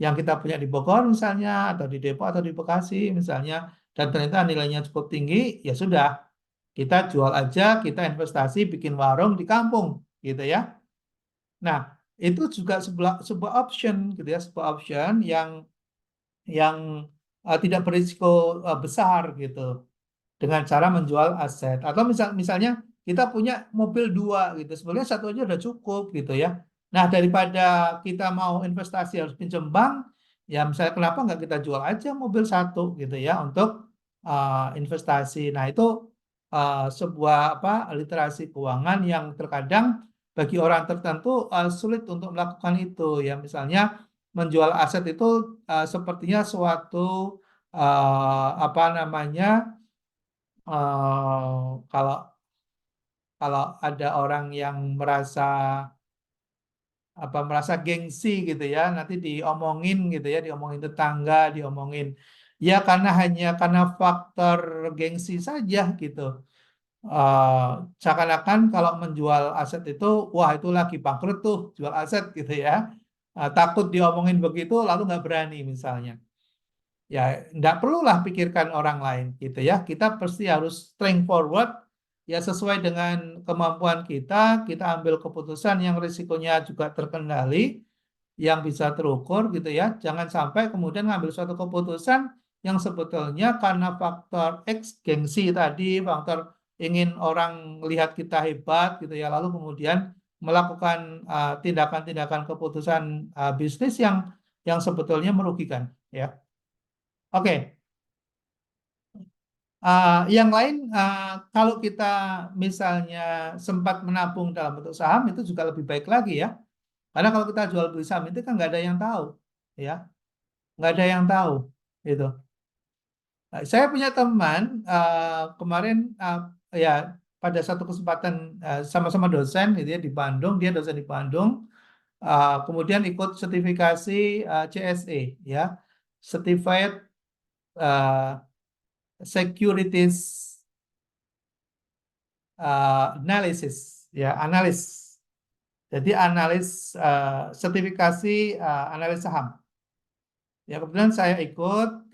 A: yang kita punya di Bogor misalnya atau di Depok atau di Bekasi misalnya, dan ternyata nilainya cukup tinggi, ya sudah kita jual aja, kita investasi bikin warung di kampung gitu ya. Nah, itu juga sebuah option gitu ya, sebuah option yang tidak berisiko besar gitu dengan cara menjual aset. Atau misalnya kita punya mobil 2 gitu, sebenarnya satu aja udah cukup gitu ya. Nah, daripada kita mau investasi harus pinjam bank, ya misalnya kenapa nggak kita jual aja mobil 1 gitu ya untuk investasi. Nah, itu sebuah literasi keuangan yang terkadang bagi orang tertentu sulit untuk melakukan itu ya. Misalnya menjual aset itu sepertinya suatu kalau kalau ada orang yang merasa gengsi gitu ya, nanti diomongin gitu ya, diomongin tetangga, diomongin ya karena faktor gengsi saja gitu. Eh, Seakan-akan kalau menjual aset itu, wah itu lagi bangkrut tuh, jual aset gitu ya. Takut diomongin begitu, lalu nggak berani misalnya. Ya, nggak perlulah pikirkan orang lain gitu ya. Kita pasti harus strength forward, ya sesuai dengan kemampuan kita ambil keputusan yang risikonya juga terkendali, yang bisa terukur gitu ya. Jangan sampai kemudian ngambil suatu keputusan yang sebetulnya karena faktor X gengsi tadi, faktor ingin orang lihat kita hebat gitu ya, lalu kemudian melakukan tindakan-tindakan keputusan bisnis yang sebetulnya merugikan, ya. Oke. Yang lain, kalau kita misalnya sempat menabung dalam bentuk saham itu juga lebih baik lagi ya. Karena kalau kita jual beli saham itu kan nggak ada yang tahu, ya, nggak ada yang tahu, gitu. Nah, saya punya teman kemarin ya pada satu kesempatan sama-sama dosen, gitu ya, di Bandung, dia dosen di Bandung, kemudian ikut sertifikasi CSE, ya, Certified uh, Securities Analysis, ya, analis. Jadi analis sertifikasi analis saham. Ya kebetulan saya ikut.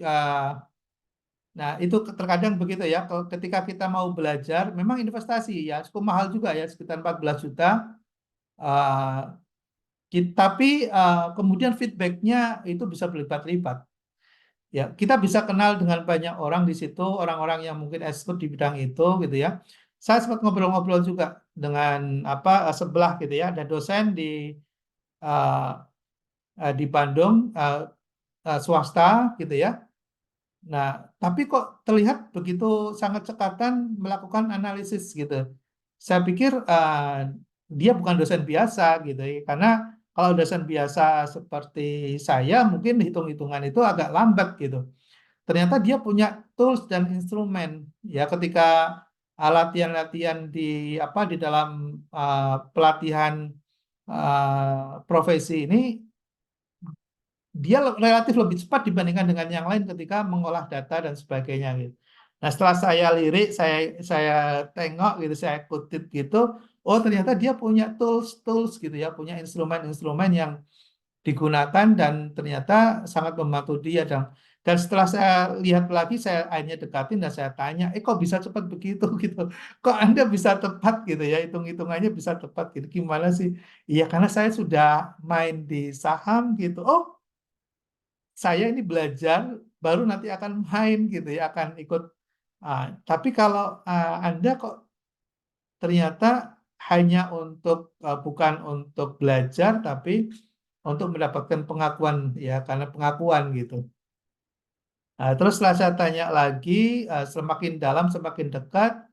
A: Nah itu terkadang begitu ya. Ketika kita mau belajar, memang investasi ya cukup mahal juga ya, sekitar 14 juta. Uh, tapi kemudian feedbacknya itu bisa berlipat-lipat. Ya kita bisa kenal dengan banyak orang di situ, orang-orang yang mungkin expert di bidang itu, gitu ya. Saya sempat ngobrol-ngobrol juga dengan sebelah gitu ya, ada dosen di Bandung, swasta gitu ya. Nah, tapi kok terlihat begitu sangat cekatan melakukan analisis gitu. Saya pikir dia bukan dosen biasa gitu ya, karena kalau dosen biasa seperti saya mungkin hitung-hitungan itu agak lambat gitu. Ternyata dia punya tools dan instrumen ya ketika latihan-latihan di dalam pelatihan profesi ini dia relatif lebih cepat dibandingkan dengan yang lain ketika mengolah data dan sebagainya gitu. Nah, setelah saya lirik, saya tengok gitu, saya kutip gitu, oh ternyata dia punya tools gitu ya, punya instrumen-instrumen yang digunakan dan ternyata sangat membantu dia dan setelah saya lihat lagi saya akhirnya dekatin dan saya tanya kok bisa cepat begitu gitu, kok Anda bisa tepat gitu ya, hitung-hitungannya bisa tepat gitu, gimana sih? Iya karena saya sudah main di saham gitu. Oh saya ini belajar baru nanti akan main gitu ya, akan ikut. Tapi kalau Anda kok ternyata hanya bukan untuk belajar tapi untuk mendapatkan pengakuan ya, karena pengakuan gitu. Terus setelah saya tanya lagi, semakin dalam semakin dekat,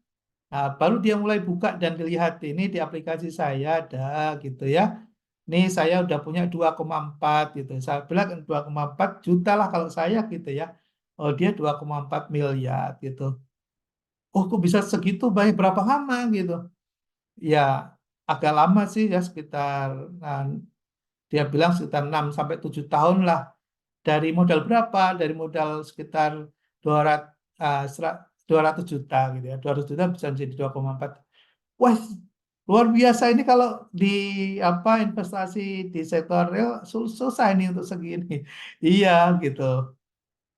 A: baru dia mulai buka dan dilihat ini di aplikasi saya ada gitu ya. Nih saya udah punya 2,4 gitu. Saya bilang 2,4 juta lah kalau saya gitu ya. Oh dia 2,4 miliar gitu. Oh kok bisa segitu banyak, berapa lama gitu. Ya agak lama sih ya, sekitar nah, dia bilang sekitar 6 sampai 7 tahun lah. Dari modal berapa? Dari modal sekitar 200, 200 juta gitu ya. 200 juta bisa menjadi 2,4. Wah, luar biasa ini kalau di investasi di sektor real susah ini untuk segini. Iya gitu.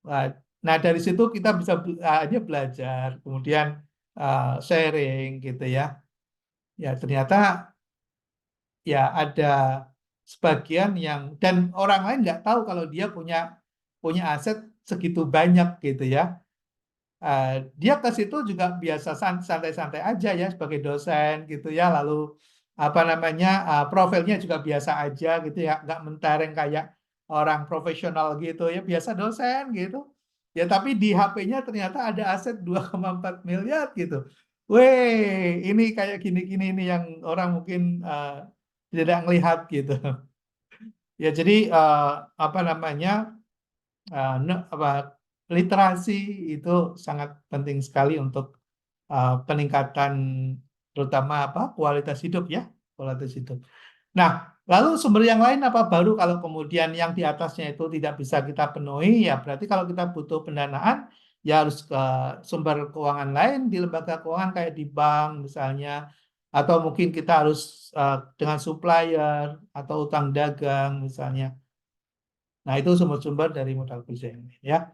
A: Nah, dari situ kita bisa aja belajar, kemudian sharing gitu ya. Ya, ternyata ya ada sebagian yang dan orang lain nggak tahu kalau dia punya aset segitu banyak gitu ya. Dia ke situ juga biasa santai-santai aja ya sebagai dosen gitu ya, lalu profilnya juga biasa aja gitu ya, nggak mentereng kayak orang profesional gitu ya, biasa dosen gitu ya, tapi di HP-nya ternyata ada aset 2,4 miliar gitu. Weh, ini kayak gini-gini ini yang orang mungkin tidak ngelihat gitu. Ya jadi apa namanya literasi itu sangat penting sekali untuk peningkatan terutama kualitas hidup ya, kualitas hidup. Nah, lalu sumber yang lain apa baru kalau kemudian yang di atasnya itu tidak bisa kita penuhi, ya berarti kalau kita butuh pendanaan ya harus ke sumber keuangan lain di lembaga keuangan kayak di bank misalnya, atau mungkin kita harus dengan supplier atau utang dagang misalnya. Nah, itu sumber-sumber dari modal kerja ini ya.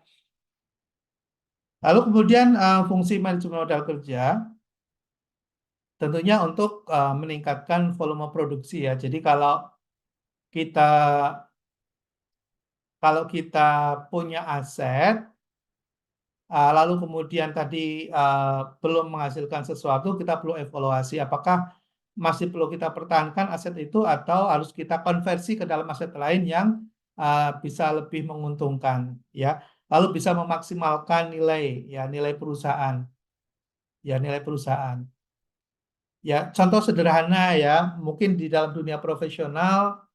A: Lalu kemudian fungsi manajemen modal kerja tentunya untuk meningkatkan volume produksi ya. Jadi kita kalau kita punya aset, lalu kemudian tadi belum menghasilkan sesuatu, kita perlu evaluasi apakah masih perlu kita pertahankan aset itu atau harus kita konversi ke dalam aset lain yang bisa lebih menguntungkan, ya. Lalu bisa memaksimalkan nilai, ya, nilai perusahaan, ya, nilai perusahaan. Ya, contoh sederhana ya, mungkin di dalam dunia profesional,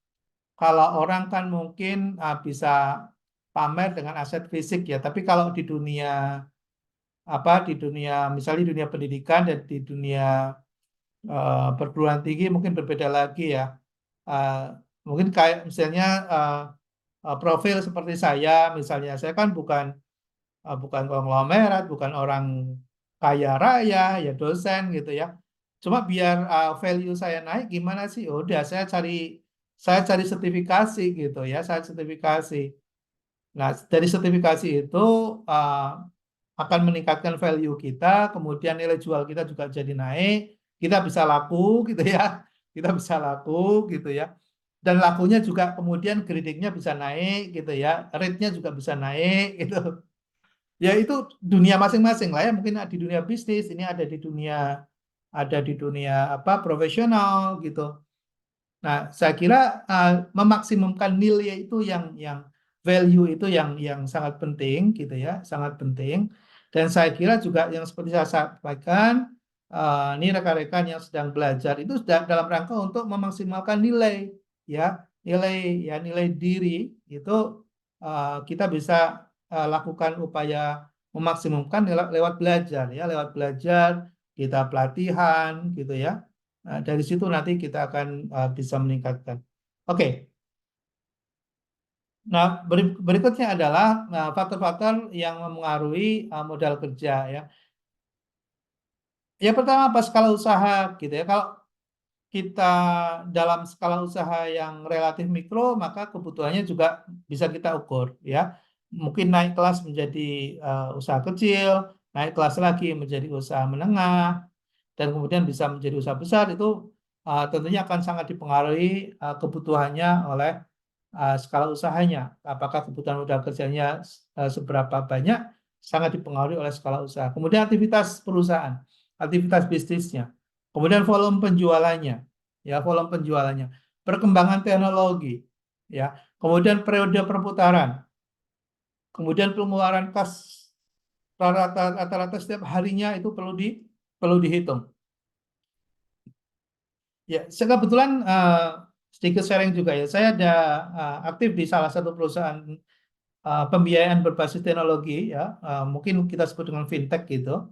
A: kalau orang kan mungkin bisa pamer dengan aset fisik ya, tapi kalau di dunia di dunia misalnya di dunia pendidikan dan di dunia perguruan tinggi mungkin berbeda lagi ya. Mungkin kayak misalnya profil seperti saya, misalnya saya kan bukan konglomerat, bukan orang kaya raya, ya dosen gitu ya. Cuma biar value saya naik gimana sih? Udah saya cari sertifikasi gitu ya, saya sertifikasi. Nah, dari sertifikasi itu uh, akan meningkatkan value kita, kemudian nilai jual kita juga jadi naik, kita bisa laku gitu ya, kita bisa laku gitu ya. Dan lakunya juga kemudian gradingnya bisa naik gitu ya, rate-nya juga bisa naik gitu. Ya itu dunia masing-masing lah ya, mungkin di dunia bisnis, ini ada di dunia profesional gitu. Nah, saya kira memaksimumkan nilai itu yang value itu yang sangat penting gitu ya, sangat penting. Dan saya kira juga yang seperti saya sampaikan, ini rekan-rekan yang sedang belajar itu sudah dalam rangka untuk memaksimalkan nilai, ya, nilai diri itu kita bisa lakukan upaya memaksimumkan lewat belajar, ya, lewat belajar kita pelatihan gitu ya. Nah, dari situ nanti kita akan bisa meningkatkan. Oke. Nah, berikutnya adalah faktor-faktor yang mempengaruhi modal kerja ya. Ya pertama apa skala usaha gitu ya. Kalau kita dalam skala usaha yang relatif mikro, maka kebutuhannya juga bisa kita ukur ya. Mungkin naik kelas menjadi usaha kecil, naik kelas lagi menjadi usaha menengah, dan kemudian bisa menjadi usaha besar itu tentunya akan sangat dipengaruhi kebutuhannya oleh skala usahanya. Apakah kebutuhan modal kerjanya seberapa banyak sangat dipengaruhi oleh skala usaha. Kemudian aktivitas perusahaan, aktivitas bisnisnya, kemudian volume penjualannya, ya, volume penjualannya, perkembangan teknologi, ya, kemudian periode perputaran, kemudian pengeluaran kas rata-rata setiap harinya itu perlu dihitung. Ya, saya kebetulan sedikit sharing juga ya. Saya ada aktif di salah satu perusahaan pembiayaan berbasis teknologi ya. Mungkin kita sebut dengan fintech gitu.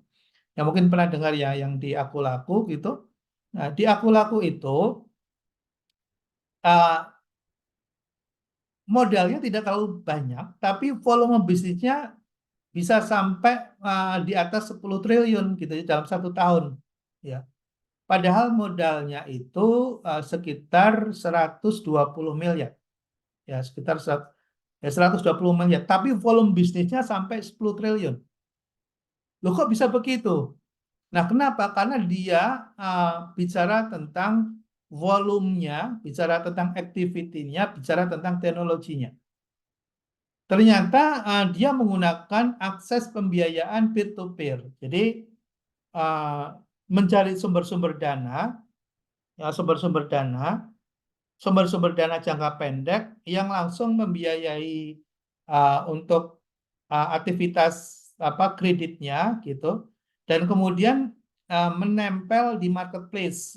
A: Yang mungkin pernah dengar ya yang di Akulaku gitu. Nah, di Akulaku itu modalnya tidak terlalu banyak, tapi volume bisnisnya bisa sampai di atas 10 triliun gitu ya, dalam 1 tahun. Ya. Padahal modalnya itu sekitar 120 miliar. Ya, sekitar 120 miliar. Tapi volume bisnisnya sampai 10 triliun. Loh kok bisa begitu? Nah, kenapa? Karena dia bicara tentang volumenya, bicara tentang activity-nya, bicara tentang teknologinya. Ternyata dia menggunakan akses pembiayaan peer-to-peer. Jadi, mencari sumber-sumber dana, ya, sumber-sumber dana jangka pendek yang langsung membiayai untuk aktivitas kreditnya gitu, dan kemudian menempel di marketplace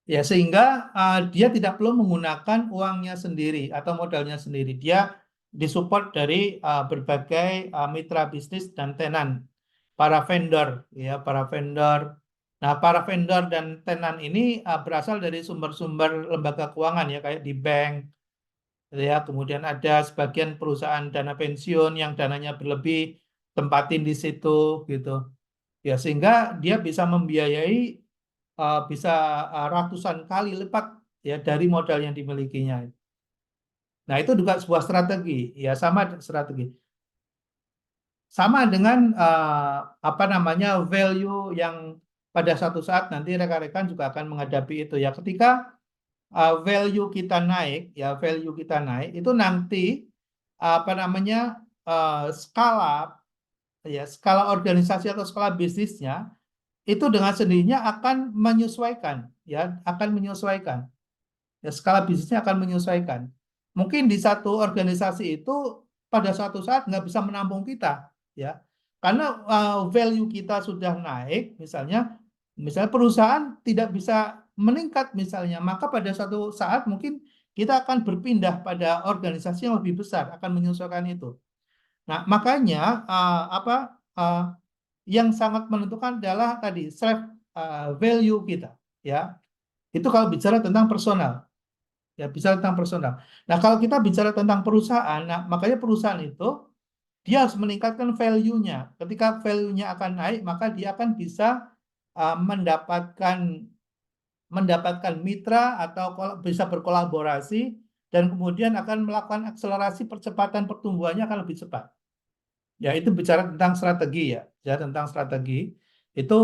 A: ya, sehingga dia tidak perlu menggunakan uangnya sendiri atau modalnya sendiri. Dia disupport dari berbagai mitra bisnis dan tenan, para vendor ya, para vendor. Nah, para vendor dan tenan ini berasal dari sumber-sumber lembaga keuangan ya, kayak di bank ya. Kemudian ada sebagian perusahaan dana pensiun yang dananya berlebih tempatin di situ gitu. Ya, sehingga dia bisa membiayai bisa ratusan kali lipat ya dari modal yang dimilikinya. Nah, itu juga sebuah strategi ya, sama strategi. Sama dengan value yang pada satu saat nanti rekan-rekan juga akan menghadapi itu ya. Ketika value kita naik ya, value kita naik itu nanti skala ya, skala organisasi atau skala bisnisnya itu dengan sendirinya akan menyesuaikan, ya, akan menyesuaikan. Ya, skala bisnisnya akan menyesuaikan. Mungkin di satu organisasi itu pada suatu saat nggak bisa menampung kita, ya, karena value kita sudah naik, misalnya perusahaan tidak bisa meningkat misalnya, maka pada suatu saat mungkin kita akan berpindah pada organisasi yang lebih besar, akan menyesuaikan itu. Nah, makanya yang sangat menentukan adalah tadi self value kita, ya. Itu kalau bicara tentang personal, ya, bicara tentang personal. Nah, kalau kita bicara tentang perusahaan, nah makanya perusahaan itu dia harus meningkatkan value-nya. Ketika value-nya akan naik, maka dia akan bisa mendapatkan mitra atau bisa berkolaborasi dan kemudian akan melakukan akselerasi percepatan pertumbuhannya akan lebih cepat. Ya, itu bicara tentang strategi, ya tentang strategi itu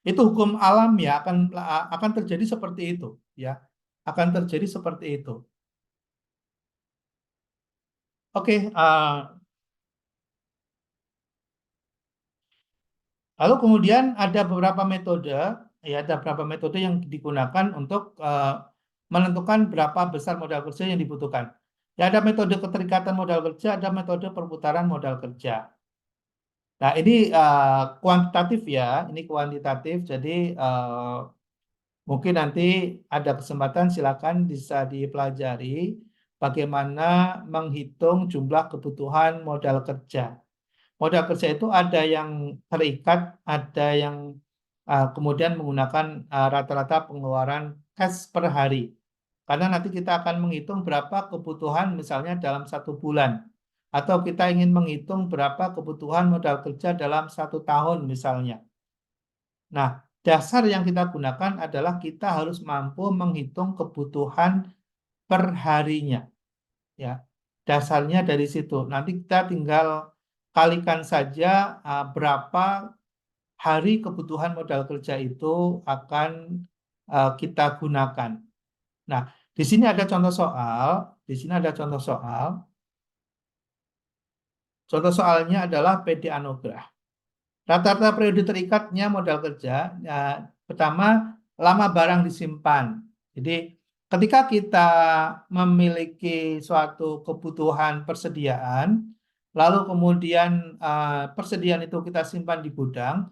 A: itu hukum alam, ya, akan terjadi seperti itu, ya, akan terjadi seperti itu. Oke, lalu kemudian ada beberapa metode, ya, ada beberapa metode yang digunakan untuk menentukan berapa besar modal kerja yang dibutuhkan. Ya, ada metode keterikatan modal kerja, ada metode perputaran modal kerja. Nah, ini kuantitatif, ya, ini kuantitatif. Jadi mungkin nanti ada kesempatan silakan bisa dipelajari bagaimana menghitung jumlah kebutuhan modal kerja. Modal kerja itu ada yang terikat, ada yang kemudian menggunakan rata-rata pengeluaran cash per hari. Karena nanti kita akan menghitung berapa kebutuhan misalnya dalam 1 bulan. Atau kita ingin menghitung berapa kebutuhan modal kerja dalam 1 tahun misalnya. Nah, dasar yang kita gunakan adalah kita harus mampu menghitung kebutuhan per harinya. Ya, dasarnya dari situ. Nanti kita tinggal kalikan saja berapa hari kebutuhan modal kerja itu akan kita gunakan. Nah, di sini ada contoh soal. Di sini ada contoh soal. Contoh soalnya adalah PD Anugrah. Rata-rata periode terikatnya modal kerja, pertama, lama barang disimpan. Jadi, ketika kita memiliki suatu kebutuhan persediaan, lalu kemudian persediaan itu kita simpan di gudang,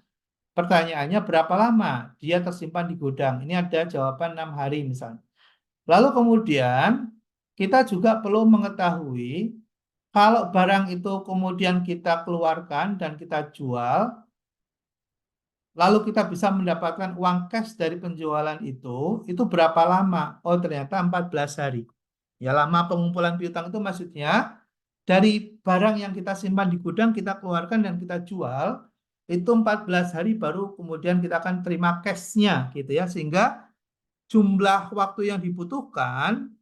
A: pertanyaannya berapa lama dia tersimpan di gudang? Ini ada jawaban 6 hari misalnya. Lalu kemudian kita juga perlu mengetahui kalau barang itu kemudian kita keluarkan dan kita jual, lalu kita bisa mendapatkan uang cash dari penjualan itu berapa lama? Oh, ternyata 14 hari. Ya, lama pengumpulan piutang itu maksudnya dari barang yang kita simpan di gudang, kita keluarkan dan kita jual, itu 14 hari baru kemudian kita akan terima cash-nya gitu, ya. Sehingga jumlah waktu yang dibutuhkan,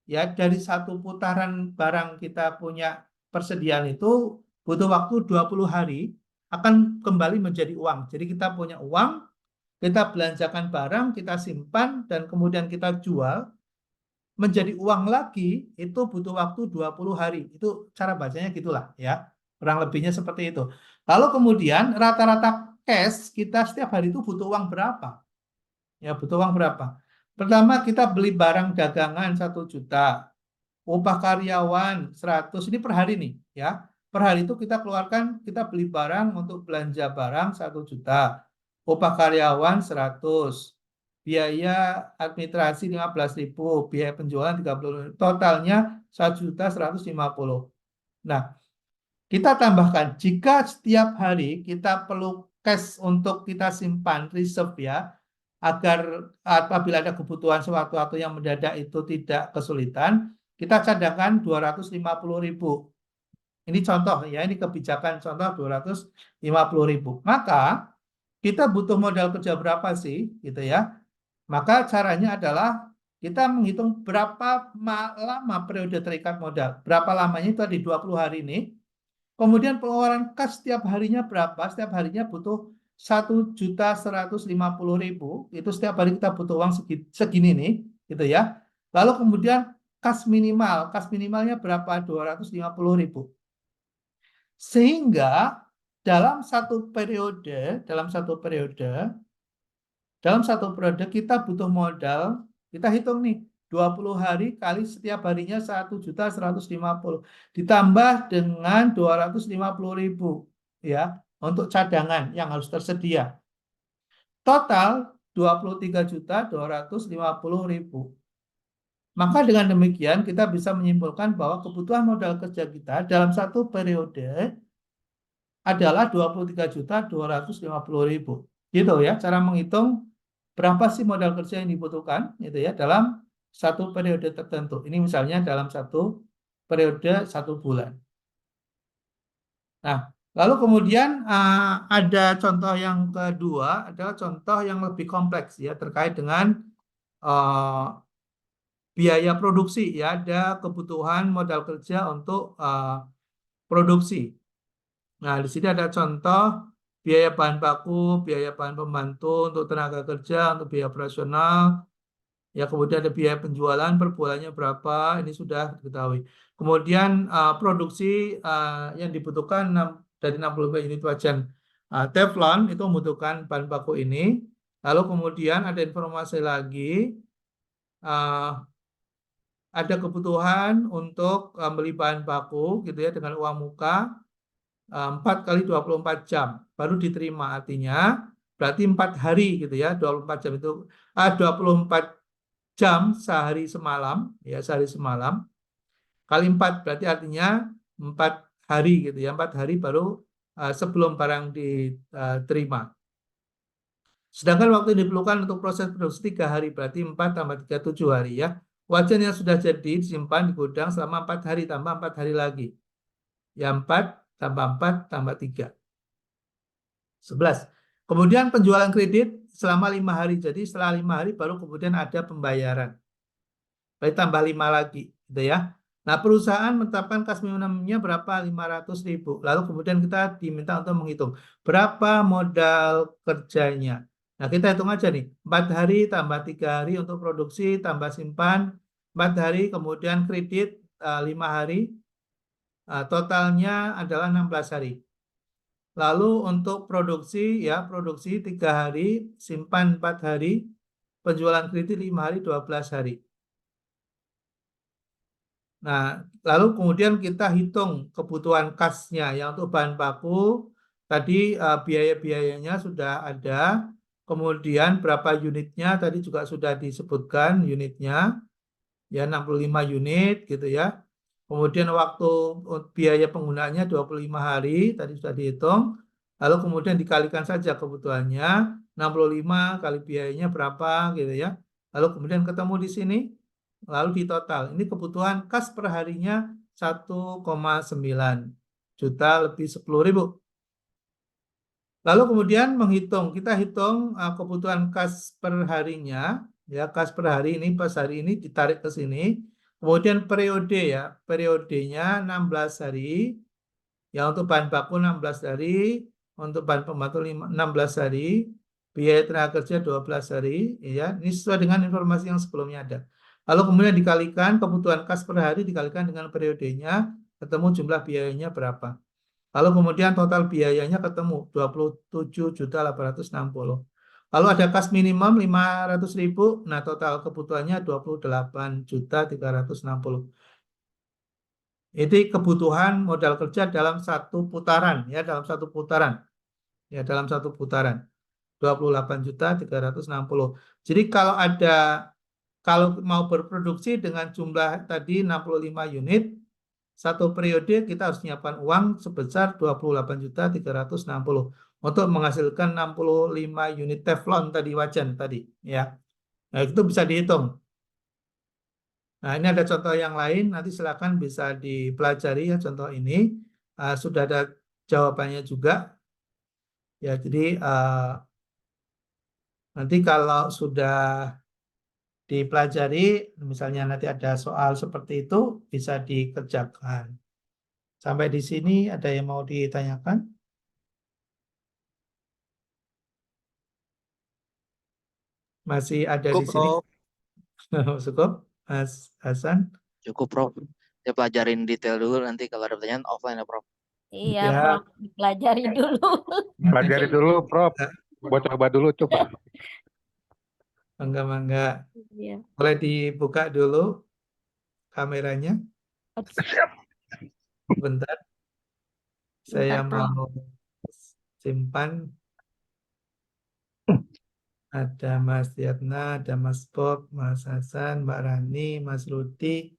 A: ya, dari satu putaran barang kita punya persediaan itu butuh waktu 20 hari akan kembali menjadi uang. Jadi kita punya uang, kita belanjakan barang, kita simpan, dan kemudian kita jual, menjadi uang lagi, itu butuh waktu 20 hari. Itu cara bacanya gitulah, ya. Kurang lebihnya seperti itu. Lalu kemudian rata-rata cash kita setiap hari itu butuh uang berapa? Ya, butuh uang berapa? Pertama, kita beli barang dagangan 1 juta. Upah karyawan 100, ini per hari nih, ya. Per hari itu kita keluarkan, kita beli barang untuk belanja barang 1 juta. Upah karyawan 100. Biaya administrasi 15.000, biaya penjualan 30.000. Totalnya 1.150.000. Nah, kita tambahkan jika setiap hari kita perlu cash untuk kita simpan reserve, ya, agar apabila ada kebutuhan sewaktu-waktu yang mendadak itu tidak kesulitan, kita cadangkan 250.000. Ini contoh, ya, ini kebijakan contoh 250.000. Maka kita butuh modal kerja berapa sih, gitu, ya? Maka caranya adalah kita menghitung berapa lama periode terikat modal. Berapa lamanya itu di 20 hari ini. Kemudian pengeluaran kas setiap harinya berapa? Setiap harinya butuh 1.150.000. Itu setiap hari kita butuh uang segini nih, gitu, ya. Lalu kemudian kas minimalnya berapa? 250.000. Sehingga dalam satu periode kita butuh modal, kita hitung nih 20 hari kali setiap harinya 1.150.000 ditambah dengan 250.000 ya untuk cadangan yang harus tersedia. Total 23.250.000. Maka dengan demikian kita bisa menyimpulkan bahwa kebutuhan modal kerja kita dalam satu periode adalah 23.250.000. Gitu ya, cara menghitung berapa sih modal kerja yang dibutuhkan gitu ya dalam satu periode tertentu. Ini misalnya dalam satu periode 1 bulan. Nah, lalu kemudian ada contoh yang kedua adalah contoh yang lebih kompleks ya terkait dengan biaya produksi ya, ada kebutuhan modal kerja untuk produksi. Nah, di sini ada contoh biaya bahan baku, biaya bahan pembantu untuk tenaga kerja, untuk biaya operasional. Ya, kemudian ada biaya penjualan per bulannya berapa, ini sudah diketahui. Kemudian produksi yang dibutuhkan dari 65 unit wajan Teflon itu membutuhkan bahan baku ini. Lalu kemudian ada informasi lagi, ada kebutuhan untuk beli bahan baku gitu ya dengan uang muka 4 kali 24 jam baru diterima, artinya berarti 4 hari gitu ya, 24 jam itu 24 jam sehari semalam ya, sehari semalam kali 4 berarti artinya 4 hari gitu ya, 4 hari baru sebelum barang diterima. Sedangkan waktu yang diperlukan untuk proses produksi 3 hari, berarti 4 tambah 3, 7 hari ya. Wajan yang sudah jadi disimpan di gudang selama 4 hari tambah 4 hari lagi. Ya 4 tambah 4 tambah 3. 11. Kemudian penjualan kredit selama 5 hari. Jadi setelah 5 hari baru kemudian ada pembayaran. Berarti tambah 5 lagi gitu ya. Nah, perusahaan menetapkan kas minimumnya berapa? 500.000. Lalu kemudian kita diminta untuk menghitung berapa modal kerjanya. Nah, kita hitung aja nih. 4 hari tambah 3 hari untuk produksi tambah simpan 4 hari, kemudian kredit 5 hari. Totalnya adalah 16 hari. Lalu untuk produksi ya, produksi 3 hari, simpan 4 hari, penjualan kredit 5 hari, 12 hari. Nah, lalu kemudian kita hitung kebutuhan kasnya yang untuk bahan baku tadi biaya-biayanya sudah ada. Kemudian berapa unitnya tadi juga sudah disebutkan unitnya ya 65 unit gitu ya. Kemudian waktu biaya penggunaannya 25 hari tadi sudah dihitung. Lalu kemudian dikalikan saja kebutuhannya 65 kali biayanya berapa gitu ya. Lalu kemudian ketemu di sini. Lalu di total, ini kebutuhan kas per harinya 1,9 juta lebih 10.000. Lalu kemudian menghitung, kita hitung kebutuhan kas per harinya, ya kas per hari ini pas hari ini ditarik ke sini. Kemudian periode ya, periodenya 16 hari, ya untuk bahan baku 16 hari, untuk bahan pembantu 16 hari, biaya tenaga kerja 12 hari, ya ini sesuai dengan informasi yang sebelumnya ada. Lalu kemudian dikalikan kebutuhan kas per hari dikalikan dengan periodenya, ketemu jumlah biayanya berapa. Lalu kemudian total biayanya ketemu 27.860. Lalu ada kas minimum 500.000, nah total kebutuhannya 28.360. Itu kebutuhan modal kerja dalam satu putaran ya, dalam satu putaran. Ya, dalam satu putaran. 28.360. Jadi kalau mau berproduksi dengan jumlah tadi 65 unit, satu periode kita harus menyiapkan uang sebesar 28.360 untuk menghasilkan 65 unit Teflon tadi wajan tadi ya. Nah, itu bisa dihitung. Nah, ini ada contoh yang lain, nanti silakan bisa dipelajari ya contoh ini. Sudah ada jawabannya juga. Ya, jadi nanti kalau sudah dipelajari, misalnya nanti ada soal seperti itu, bisa dikerjakan. Sampai di sini ada yang mau ditanyakan? Masih ada
E: Cukup,
A: di sini?
E: Prof.
A: Cukup, Mas Hasan?
E: Cukup, Prof. Saya pelajarin detail dulu, nanti kalau ada pertanyaan offline ya, Prof. Iya,
A: Ya.
E: Prof. Dipelajari dulu.
C: Pelajari dulu, Prof. Buat coba dulu, coba.
A: Mangga-mangga.
E: Iya.
A: Boleh dibuka dulu kameranya. Bentar, saya
E: Bentar, Prof.
A: mau simpan. Ada Mas Yatna, ada Mas Bob, Mas Hasan, Mbak Rani, Mas Rudi,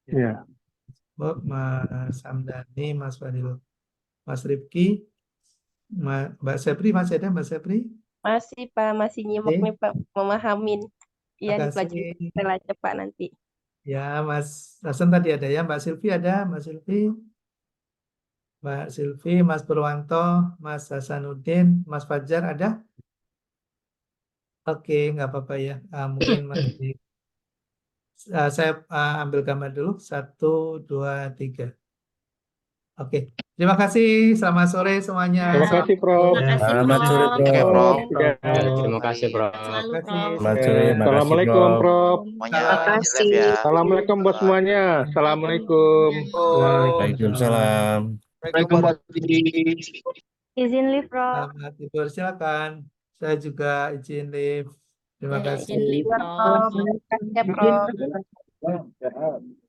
C: Iya.
A: Bob, Mas Hamdani, Mas Fadil, Mas Rifki, Mbak Sepri, masih ada Mbak Sepri?
B: Masih Pak, masih nyimak
A: Oke,
B: nih Pak, memahamin. Iya, dipelajari
A: makasih.
B: detail aja Pak nanti.
A: Ya, Mas Hasan tadi ada ya, Mbak Silvi ada, Mbak Silvi, Mbak Silvi, Mas Purwanto, Mas Hasanuddin, Mas Fajar ada? Oke, nggak apa-apa ya. Mungkin masih saya ambil gambar dulu. 1, 2, 3. Oke, terima kasih. Selamat sore semuanya.
C: Terima kasih, Prof.
E: Terima kasih,
F: Selamat sore,
E: Prof.
D: Oke,
F: Prof.
D: Prof.
C: Ya.
D: Terima kasih, Prof.
E: Sehat selalu,
A: Terima kasih.
E: Prof.
F: Selamat
C: Ya.
F: sore, makasih,
C: Assalamualaikum,
F: Prof.
C: Prof.
D: Semuanya
B: Makasih.
D: izin live ya.
C: Assalamualaikum buat semuanya. Assalamualaikum.
F: Waalaikumsalam.
A: Waalaikumsalam.
B: Izin live Prof.
A: Selamat tidur. Silakan. Saya juga izin live. Terima
E: Ya,
A: kasih.
E: izin live,
B: Iya,
E: Prof.
B: Prof. Terima kasih ya, Prof.